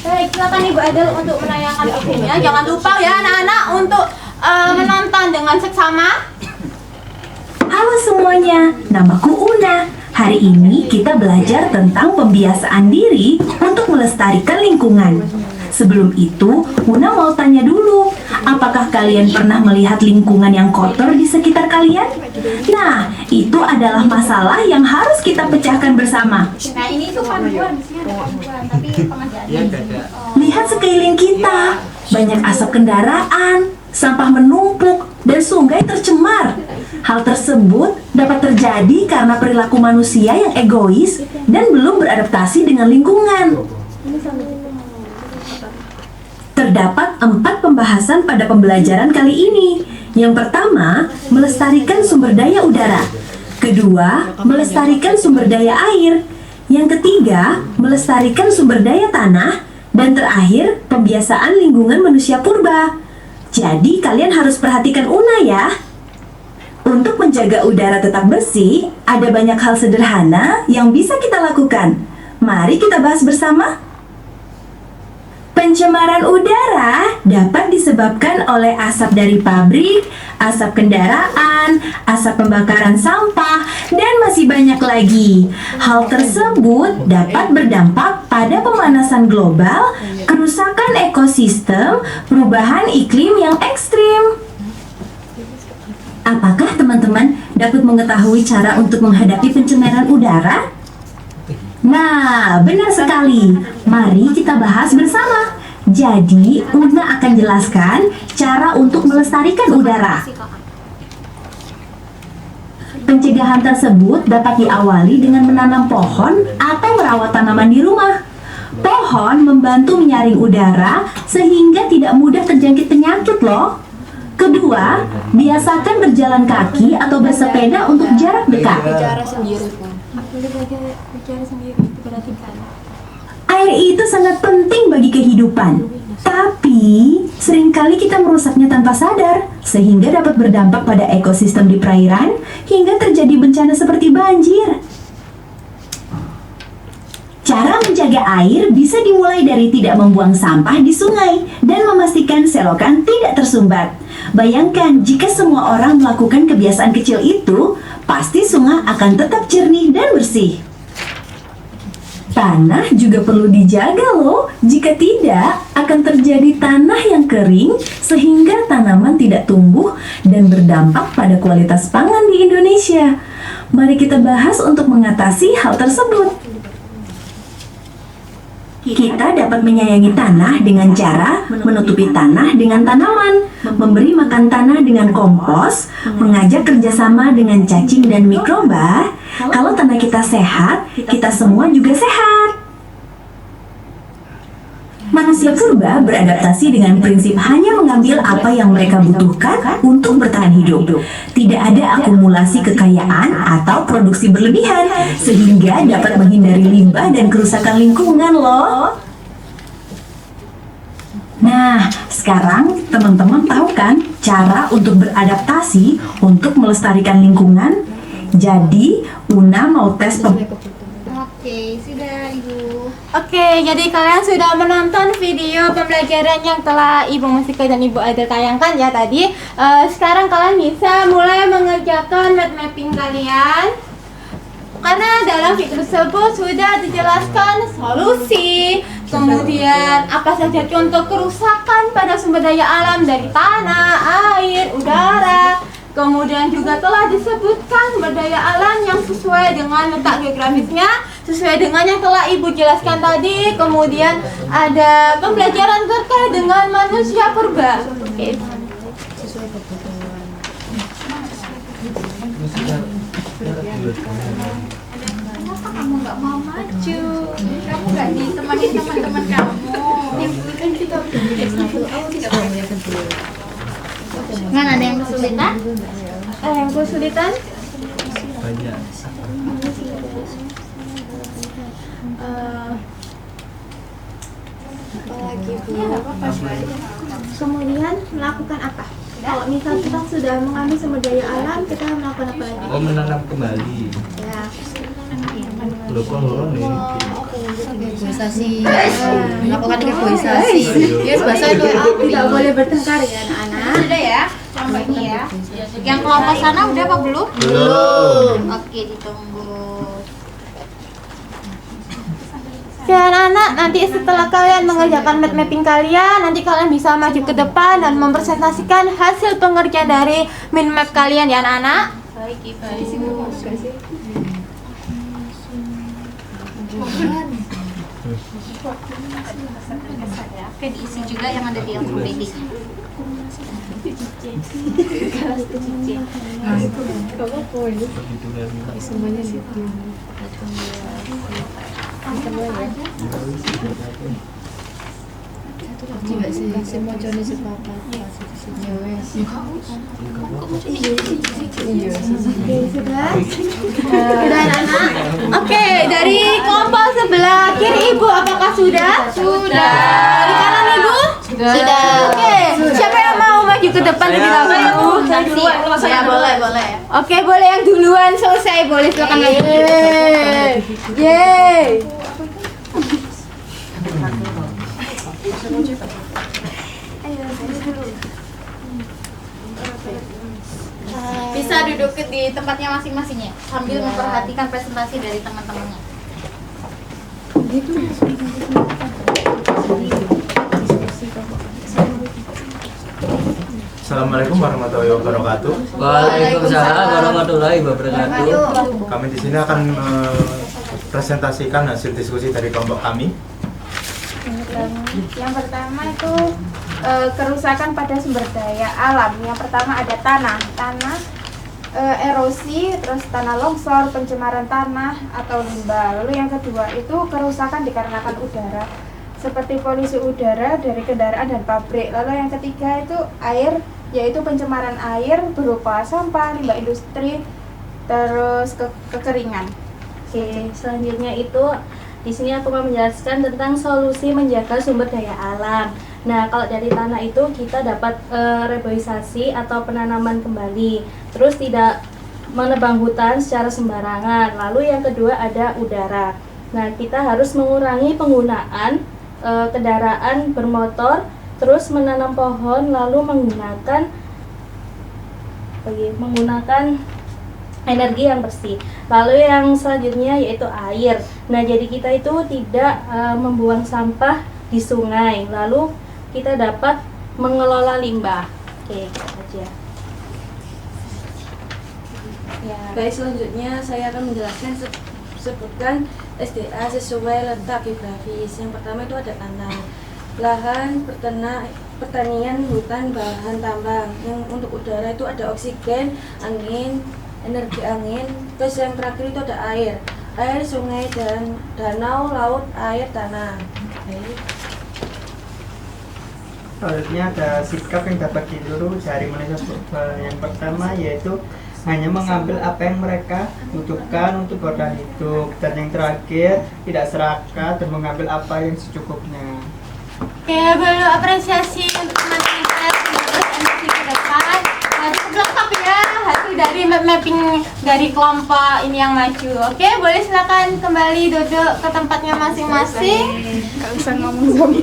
Baik, silakan Ibu Adel untuk menayangkan videonya. Jangan lupa ya anak-anak untuk menonton dengan seksama. Halo semuanya, namaku Una. Hari ini kita belajar tentang pembiasaan diri untuk melestarikan lingkungan. Sebelum itu, Una mau tanya dulu, apakah kalian pernah melihat lingkungan yang kotor di sekitar kalian? Nah, itu adalah masalah yang harus kita pecahkan bersama. Nah, ini tuh panduan, di sini ada panduan, tapi pengerjaannya. Lihat sekeliling kita, banyak asap kendaraan, sampah menumpuk, dan sungai tercemar. Hal tersebut dapat terjadi karena perilaku manusia yang egois dan belum beradaptasi dengan lingkungan. Terdapat 4 pembahasan pada pembelajaran kali ini. Yang pertama, melestarikan sumber daya udara. Kedua, melestarikan sumber daya air. Yang ketiga, melestarikan sumber daya tanah. Dan terakhir, pembiasaan lingkungan manusia purba. Jadi kalian harus perhatikan Una ya. Untuk menjaga udara tetap bersih, ada banyak hal sederhana yang bisa kita lakukan. Mari kita bahas bersama. Pencemaran udara dapat disebabkan oleh asap dari pabrik, asap kendaraan, asap pembakaran sampah, dan masih banyak lagi. Hal tersebut dapat berdampak pada pemanasan global, kerusakan ekosistem, perubahan iklim yang ekstrim. Apakah teman-teman dapat mengetahui cara untuk menghadapi pencemaran udara? Nah, benar sekali. Mari kita bahas bersama. Jadi, Una akan jelaskan cara untuk melestarikan udara. Pencegahan tersebut dapat diawali dengan menanam pohon atau merawat tanaman di rumah. Pohon membantu menyaring udara sehingga tidak mudah terjangkit penyakit loh. Kedua, biasakan berjalan kaki atau bersepeda untuk jarak dekat. Bicara sendiri, Bu. Bicara sendiri, perhatikan. Air itu sangat penting bagi kehidupan. Tapi, seringkali kita merusaknya tanpa sadar, sehingga dapat berdampak pada ekosistem di perairan hingga terjadi bencana seperti banjir. Cara menjaga air bisa dimulai dari tidak membuang sampah di sungai dan memastikan selokan tidak tersumbat. Bayangkan jika semua orang melakukan kebiasaan kecil itu, pasti sungai akan tetap jernih dan bersih. Tanah juga perlu dijaga loh. Jika tidak, akan terjadi tanah yang kering sehingga tanaman tidak tumbuh dan berdampak pada kualitas pangan di Indonesia. Mari kita bahas untuk mengatasi hal tersebut. Kita dapat menyayangi tanah dengan cara menutupi tanah dengan tanaman, memberi makan tanah dengan kompos, mengajak kerjasama dengan cacing dan mikroba. Kalau tanah kita sehat, kita semua juga sehat. Manusia purba beradaptasi dengan prinsip hanya mengambil apa yang mereka butuhkan untuk bertahan hidup. Tidak ada akumulasi kekayaan atau produksi berlebihan, sehingga dapat menghindari limbah dan kerusakan lingkungan loh. Nah, sekarang teman-teman tahu kan cara untuk beradaptasi untuk melestarikan lingkungan? Jadi, Una mau tes Oke, sudah Ibu. Oke, jadi kalian sudah menonton video pembelajaran yang telah Ibu Musika dan Ibu Ada tayangkan ya tadi. Sekarang kalian bisa mulai mengerjakan mind mapping kalian. Karena dalam video tersebut sudah dijelaskan solusi, kemudian apa saja contoh kerusakan pada sumber daya alam dari tanah, air, udara. Kemudian juga telah disebutkan sumber daya alam yang sesuai dengan letak geografisnya, sesuai dengan yang telah Ibu jelaskan tadi. Kemudian ada pembelajaran terkait dengan manusia purba. Oke. Kenapa kamu nggak mau maju? Kamu nggak ditemani teman-teman kamu? Mana ada yang kesulitan? Yang kesulitan? Banyak. Apalagi Bu? Kemudian melakukan apa? Kalau misal kita sudah mengambil sumber daya alam, kita melakukan apa lagi? Oh, menanam kembali. Ya. Lokal nih. Reboisasi, melakukan reboisasi. Ya, bahasa itu Tidak boleh bertengkar ya anak-anak. Sudah ya, kelompok ini ya. Yang kelompok sana udah apa belum? Belum. Oke, ditunggu. Oke anak-anak, nanti setelah kalian mengerjakan mind mapping kalian, nanti kalian bisa maju ke depan dan mempresentasikan hasil pengerjaan dari mind map kalian ya anak-anak. Baik, Ibu. Oke, diisi juga yang ada di alfabet. Sudah anak-anak. Oke, dari kelompok sebelah kiri Ibu apakah sudah? Sudah. Dari kanan Ibu? Sudah. Oke, siapa yang mau maju ke depan lebih dahulu? Ya, boleh. Oke, boleh yang duluan selesai, boleh silakan maju. Yeay. Bisa duduk di tempatnya masing-masing ya, sambil memperhatikan presentasi dari teman-temannya. Assalamualaikum warahmatullahi wabarakatuh. Waalaikumsalam warahmatullahi wabarakatuh. Kami di sini akan presentasikan hasil diskusi dari kelompok kami. Yang pertama itu kerusakan pada sumber daya alam. Yang pertama ada tanah, erosi, terus tanah longsor, pencemaran tanah atau limbah. Lalu yang kedua itu kerusakan dikarenakan udara, seperti polusi udara dari kendaraan dan pabrik. Lalu yang ketiga itu air, yaitu pencemaran air berupa sampah, limbah industri, terus kekeringan. Oke, selanjutnya itu di sini aku mau menjelaskan tentang solusi menjaga sumber daya alam. Nah, kalau dari tanah itu kita dapat reboisasi atau penanaman kembali, terus tidak menebang hutan secara sembarangan. Lalu yang kedua ada udara. Nah, kita harus mengurangi penggunaan kendaraan bermotor, terus menanam pohon, lalu menggunakan energi yang bersih. Lalu yang selanjutnya yaitu air. Nah, jadi kita itu tidak membuang sampah di sungai. Lalu kita dapat mengelola limbah. Oke, gitu aja. Ya. Baik, selanjutnya saya akan menjelaskan sebutkan SDA sesuai letak geografis. Yang pertama itu ada tanah, lahan, pertanian, hutan, bahan tambang. Yang untuk udara itu ada oksigen, angin, energi angin. Terus yang terakhir itu ada air, sungai, dan danau, laut, air, tanah. Selanjutnya ada sikap yang dapat ditiru dari manusia purba. Yang pertama yaitu hanya mengambil apa yang mereka butuhkan untuk bertahan hidup, dan yang terakhir tidak serakah dan mengambil apa yang secukupnya. Oke, belum apresiasi untuk teman-teman kita terus MC ke depan. Nanti lengkap ya hasil dari mapping dari kelompok ini yang maju. Oke, boleh silakan kembali duduk ke tempatnya masing-masing. Gak usah ngomong.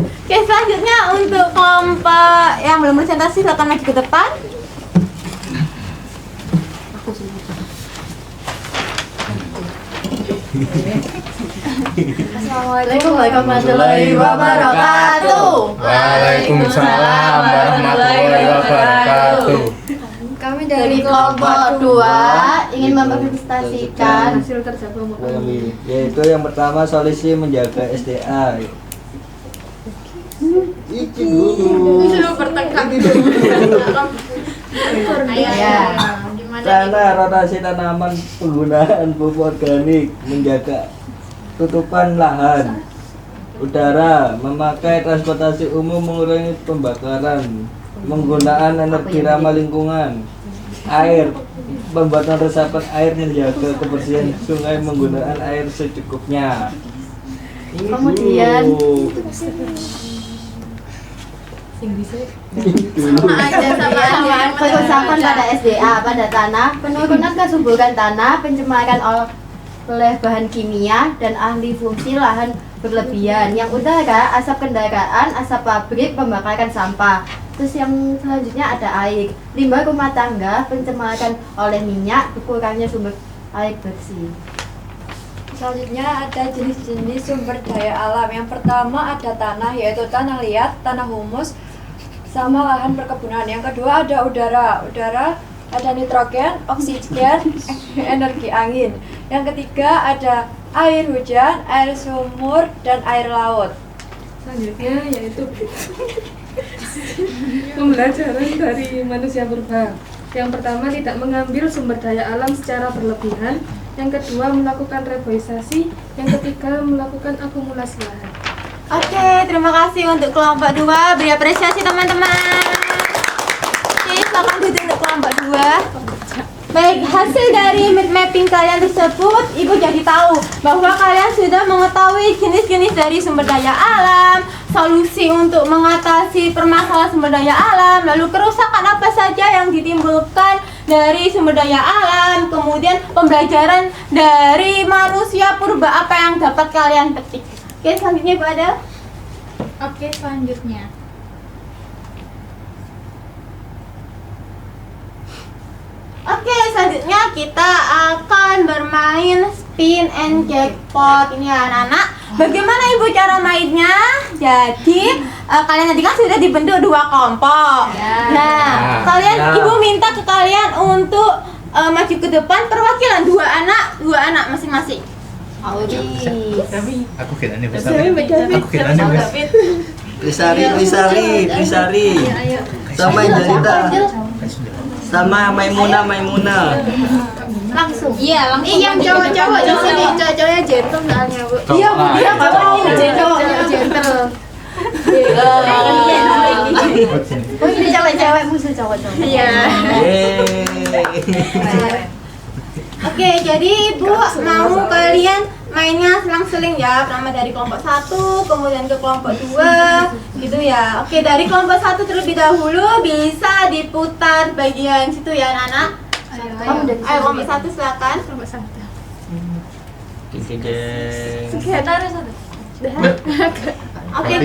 Oke, selanjutnya untuk kelompok yang belum presentasi silakan maju ke depan. Assalamualaikum warahmatullahi wabarakatuh. Waalaikumsalam warahmatullahi wabarakatuh. Kami dari kelompok 2 ingin mempresentasikan Hasil tercapai Yaitu yang pertama solusi menjaga SDA. Iki dulu. Tanah, rotasi tanaman, penggunaan pupuk organik, menjaga tutupan lahan, udara, memakai transportasi umum, mengurangi pembakaran, penggunaan energi ramah lingkungan, air, pembuatan resapan air, menjaga kebersihan sungai, menggunakan air secukupnya. Kemudian kerusakan pada SDA pada tanah, penurunan kesuburan tanah, pencemaran oleh bahan kimia dan ahli fungsi lahan berlebihan. Yang udara, asap kendaraan, asap pabrik, pembakaran sampah. Terus yang selanjutnya ada air, limbah rumah tangga, pencemaran oleh minyak, berkurangnya sumber air bersih. Selanjutnya ada jenis-jenis sumber daya alam. Yang pertama ada tanah, yaitu tanah liat, tanah humus, sama lahan perkebunan. Yang kedua ada udara. Udara ada nitrogen, oksigen, energi angin. Yang ketiga ada air hujan, air sumur, dan air laut. Selanjutnya yaitu pembelajaran dari manusia purba. Yang pertama, tidak mengambil sumber daya alam secara berlebihan. Yang kedua, melakukan reboisasi. Yang ketiga, melakukan akumulasi lahan. Oke, terima kasih untuk kelompok 2. Beri apresiasi teman-teman. Oke, silakan duduk untuk kelompok 2. Baik, hasil dari mapping kalian tersebut, Ibu jadi tahu bahwa kalian sudah mengetahui jenis-jenis dari sumber daya alam, solusi untuk mengatasi permasalahan sumber daya alam, lalu kerusakan apa saja yang ditimbulkan dari sumber daya alam, kemudian pembelajaran dari manusia purba apa yang dapat kalian petik. Oke, selanjutnya Ibu Adel. Oke, selanjutnya Oke, selanjutnya kita akan bermain spin and jackpot. Ini ya anak-anak, Bagaimana Ibu cara mainnya? Jadi kalian tadi kan sudah dibentuk 2 kelompok. Nah, kalian Ibu minta ke kalian untuk maju ke depan perwakilan 2 anak masing-masing. Aku kira ini besar. Aku kira ini besar. Prisari. Sama Indarita. Sama Maimuna. Langsung. Iya, langsung. Yang cowok-cowok di sini, cowok-cowoknya gentle soalnya, Bu. Iya, Bu, dia Cowoknya gentle. Oh, ini cewek-cewek musuh cowok-cowok. Iya. Oke, jadi Ibu mau kalian mainnya selang-seling ya. Pertama dari kelompok 1, kemudian ke kelompok 2, gitu ya. Oke, dari kelompok 1 terlebih dahulu bisa diputar bagian situ ya, anak-anak. Ayo kelompok 1 silakan. Kelompok 1. Oke.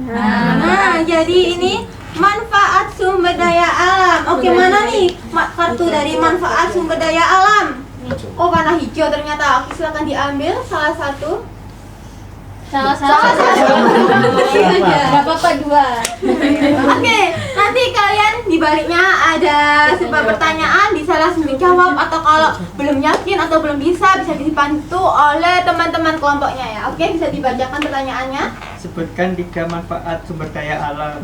Nah, jadi ini manfaat sumber daya alam. Oke, mana nih kartu dari manfaat sumber daya alam? Oh, warna hijau ternyata. Oke, silakan diambil salah satu. Salah satu. Enggak apa-apa 2. Oke, nanti kalian di baliknya ada sebuah pertanyaan, bisa langsung dijawab, atau kalau belum yakin atau belum bisa dibantu oleh teman-teman kelompoknya ya. Oke, bisa dibacakan pertanyaannya. Sebutkan 3 manfaat sumber daya alam.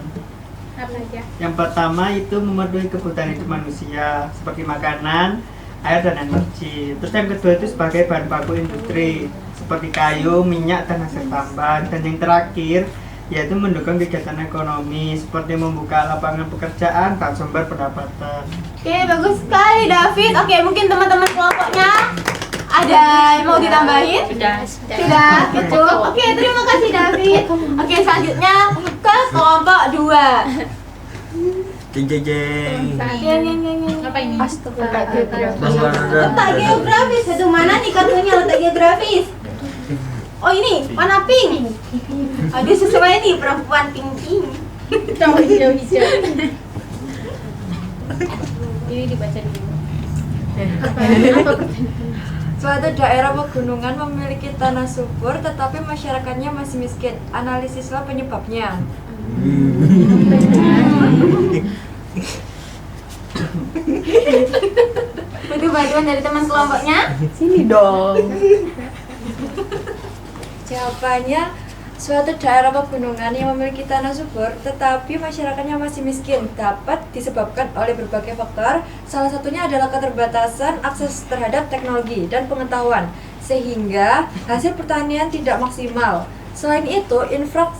Apa aja? Yang pertama itu memenuhi kebutuhan hidup manusia seperti makanan, air dan energi. Terus yang kedua itu sebagai bahan baku industri seperti kayu, minyak dan hasil tambang. Dan yang terakhir yaitu mendukung kegiatan ekonomi seperti membuka lapangan pekerjaan dan sumber pendapatan. Oke, bagus sekali David. Oke, mungkin teman-teman kelompoknya ada yang mau ditambahin? Sudah, cukup. Oke, terima kasih David. Oke, selanjutnya ke kelompok 2. Apa ini? Letak geografis. Itu mana nih kartunya letak geografis? Oh, ini warna pink. Aduh, sesuai nih perempuan pink. Coba hijau-hijau. Ini dibaca dulu. Suatu daerah pegunungan memiliki tanah subur tetapi masyarakatnya masih miskin. Analisislah penyebabnya. Butuh bantuan dari teman kelompoknya? Sini dong. Jawabannya, suatu daerah pegunungan yang memiliki tanah subur tetapi masyarakatnya masih miskin dapat disebabkan oleh berbagai faktor. Salah satunya adalah keterbatasan akses terhadap teknologi dan pengetahuan sehingga hasil pertanian tidak maksimal. Selain itu,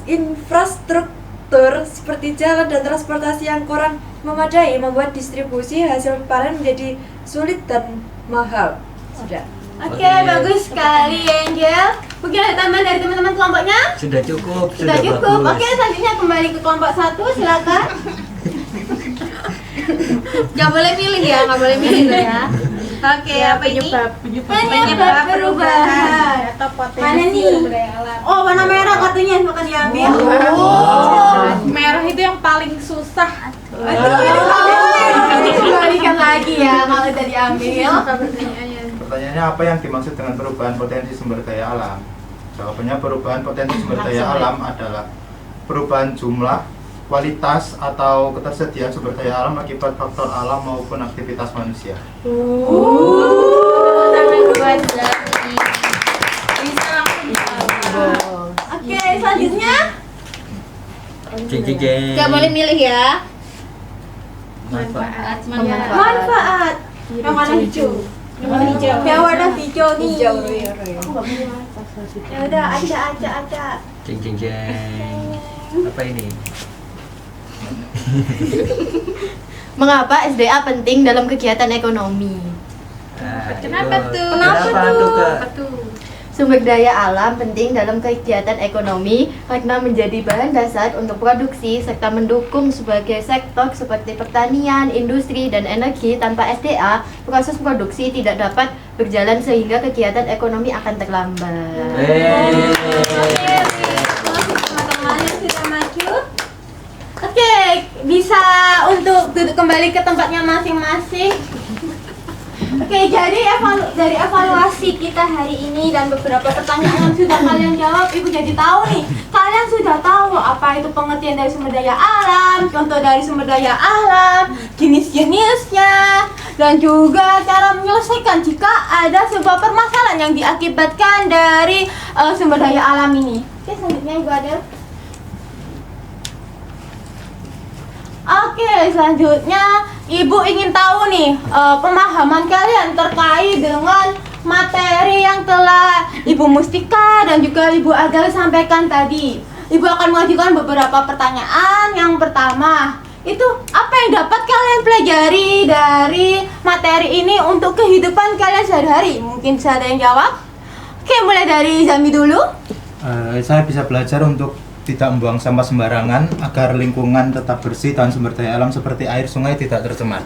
infrastruktur seperti jalan dan transportasi yang kurang memadai membuat distribusi hasil panen menjadi sulit dan mahal. Sudah. Oke, bagus sekali Angel. Mungkin ada tambahan dari teman-teman kelompoknya? Sudah cukup. Sudah cukup. bagus. Oke, selanjutnya kembali ke kelompok 1, silakan. Nggak boleh milih ya, nggak boleh milih loh ya. Oke, apa ini? Penyebab perubahan. Mana nih? Oh, warna merah kartunya, silakan diambil. Merah itu yang paling susah. Dikembalikan lagi ya kalau udah diambil. Pertanyaannya, apa yang dimaksud dengan perubahan potensi sumber daya alam? Jawabannya, perubahan potensi sumber daya alam adalah perubahan jumlah, kualitas, atau ketersediaan sumber daya alam akibat faktor alam maupun aktivitas manusia. Oke, selanjutnya Nggak boleh milih ya. Manfaat. manfaat. Yang warna hijau. Yang warna hijau nih. Ya udah, ada. Apa ini? Mengapa SDA penting dalam kegiatan ekonomi? Kenapa tuh? Kak? Sumber daya alam penting dalam kegiatan ekonomi karena menjadi bahan dasar untuk produksi serta mendukung sebagai sektor seperti pertanian, industri, dan energi. Tanpa SDA, proses produksi tidak dapat berjalan sehingga kegiatan ekonomi akan terlambat. Teman-teman yang sudah maju. Oke, bisa untuk duduk kembali ke tempatnya masing-masing. Oke, jadi dari evaluasi kita hari ini dan beberapa pertanyaan yang sudah kalian jawab, Ibu jadi tahu nih, kalian sudah tahu apa itu pengertian dari sumber daya alam, contoh dari sumber daya alam, jenis-jenisnya, dan juga cara menyelesaikan jika ada sebuah permasalahan yang diakibatkan dari sumber daya alam ini. Oke, selanjutnya Ibu Adel. Oke, selanjutnya Ibu ingin tahu nih pemahaman kalian terkait dengan materi yang telah Ibu Mustika dan juga Ibu Adel sampaikan tadi. Ibu akan mengajukan beberapa pertanyaan. Yang pertama, itu apa yang dapat kalian pelajari dari materi ini untuk kehidupan kalian sehari-hari? Mungkin bisa ada yang jawab? Oke, mulai dari Zami dulu. Saya bisa belajar untuk tidak membuang sampah sembarangan agar lingkungan tetap bersih dan sumber daya alam seperti air sungai tidak tercemar.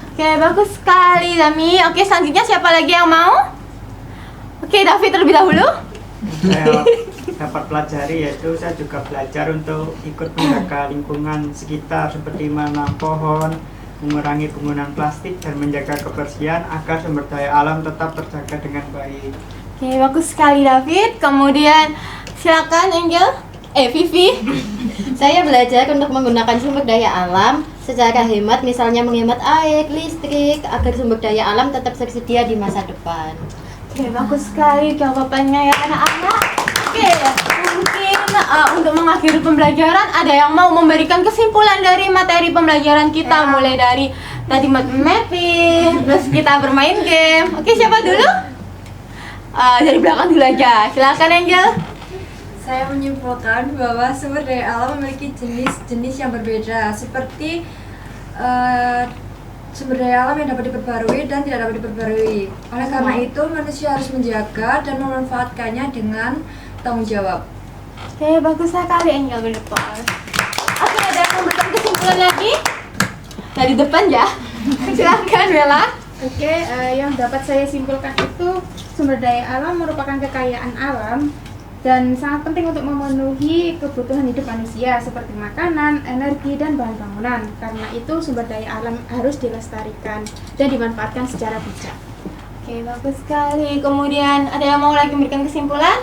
Oke, bagus sekali Zami. Oke, selanjutnya siapa lagi yang mau? Oke, David terlebih dahulu. Saya dapat pelajari yaitu saya juga belajar untuk ikut menjaga lingkungan sekitar seperti menanam pohon, mengurangi penggunaan plastik dan menjaga kebersihan agar sumber daya alam tetap terjaga dengan baik. Oke, bagus sekali David. Kemudian silakan Angel. Vivi. Saya belajar untuk menggunakan sumber daya alam secara hemat, misalnya menghemat air, listrik, agar sumber daya alam tetap tersedia di masa depan. Oke, bagus sekali jawabannya ya anak-anak. Oke, mungkin untuk mengakhiri pembelajaran ada yang mau memberikan kesimpulan dari materi pembelajaran kita, mulai dari tadi mapping, terus kita bermain game. Oke, siapa dulu? Dari belakang dulu aja. Silakan Angel. Saya menyimpulkan bahwa sumber daya alam memiliki jenis-jenis yang berbeda, seperti sumber daya alam yang dapat diperbarui dan tidak dapat diperbarui. Oleh karena itu, manusia harus menjaga dan memanfaatkannya dengan tanggung jawab. Oke, bagus sekali Angel berdepan. Oke, ada yang memberikan kesimpulan lagi? Dari depan ya. Silakan Bella. Oke, yang dapat saya simpulkan itu sumber daya alam merupakan kekayaan alam dan sangat penting untuk memenuhi kebutuhan hidup manusia seperti makanan, energi, dan bahan bangunan. Karena itu sumber daya alam harus dilestarikan dan dimanfaatkan secara bijak. Oke, bagus sekali. Kemudian ada yang mau lagi memberikan kesimpulan?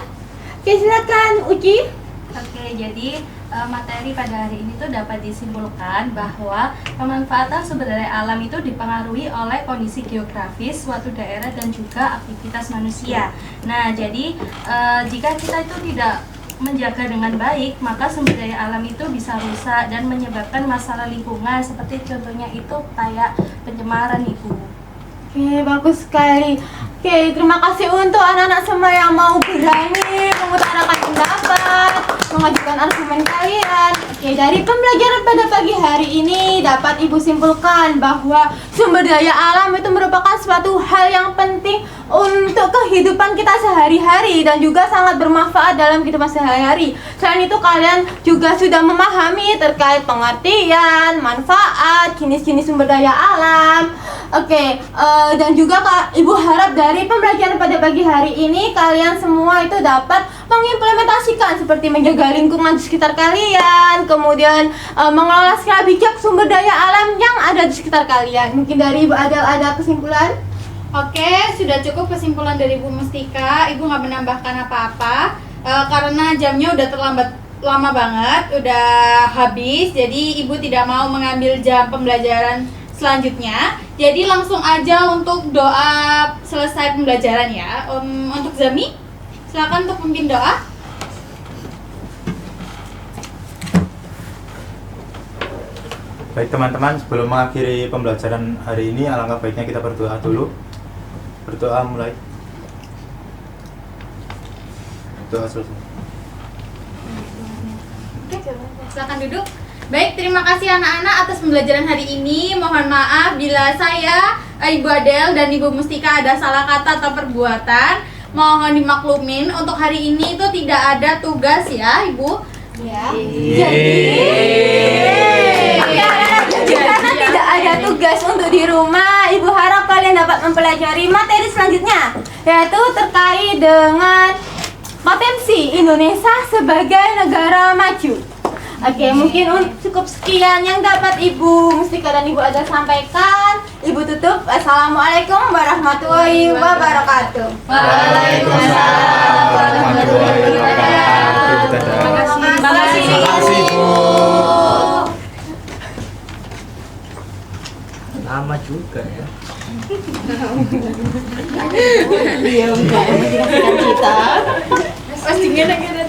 Oke, silakan Uci. Oke, jadi materi pada hari ini tuh dapat disimpulkan bahwa pemanfaatan sumber daya alam itu dipengaruhi oleh kondisi geografis suatu daerah dan juga aktivitas manusia. Nah, jadi jika kita itu tidak menjaga dengan baik, maka sumber daya alam itu bisa rusak dan menyebabkan masalah lingkungan, seperti contohnya itu kayak pencemaran, Ibu. Oke, bagus sekali. Oke, terima kasih untuk anak-anak semua yang mau berani mengutarakan pendapat, mengajukan argumen kalian. Oke, dari pembelajaran pada pagi hari ini dapat Ibu simpulkan bahwa sumber daya alam itu merupakan suatu hal yang penting untuk kehidupan kita sehari-hari dan juga sangat bermanfaat dalam kehidupan sehari-hari. Selain itu, kalian juga sudah memahami terkait pengertian, manfaat, jenis-jenis sumber daya alam. Oke, dan juga Ibu harap dari pembelajaran pada pagi hari ini kalian semua itu dapat mengimplementasikan seperti menjaga lingkungan di sekitar kalian, kemudian mengelola secara bijak sumber daya alam yang ada di sekitar kalian. Mungkin dari Ibu Adel ada kesimpulan? Oke, sudah cukup kesimpulan dari Bu Mustika. Ibu nggak menambahkan apa-apa karena jamnya udah terlambat lama banget, udah habis. Jadi Ibu tidak mau mengambil jam pembelajaran selanjutnya. Jadi langsung aja untuk doa selesai pembelajaran ya. Untuk Zami, silakan untuk memimpin doa. Baik teman-teman, sebelum mengakhiri pembelajaran hari ini, alangkah baiknya kita berdoa dulu. Berdoa mulai. Doa selesai. Oke, silakan duduk. Baik, terima kasih anak-anak atas pembelajaran hari ini. Mohon maaf bila saya, Ibu Adel dan Ibu Mustika ada salah kata atau perbuatan. Mohon dimaklumin, untuk hari ini itu tidak ada tugas ya, Ibu. Ya. Jadi karena tidak ada tugas untuk di rumah, Ibu harap kalian dapat mempelajari materi selanjutnya, yaitu terkait dengan potensi Indonesia sebagai negara maju. Oke, mungkin cukup sekian yang dapat Ibu Mustika dan Ibu Azhar sampaikan. Ibu tutup. Assalamualaikum warahmatullahi wabarakatuh. Waalaikumsalam warahmatullahi wabarakatuh. Terima kasih. Bu. Lama juga ya. Iya, enggak menjelaskan kita. Pasti ngene-ngene.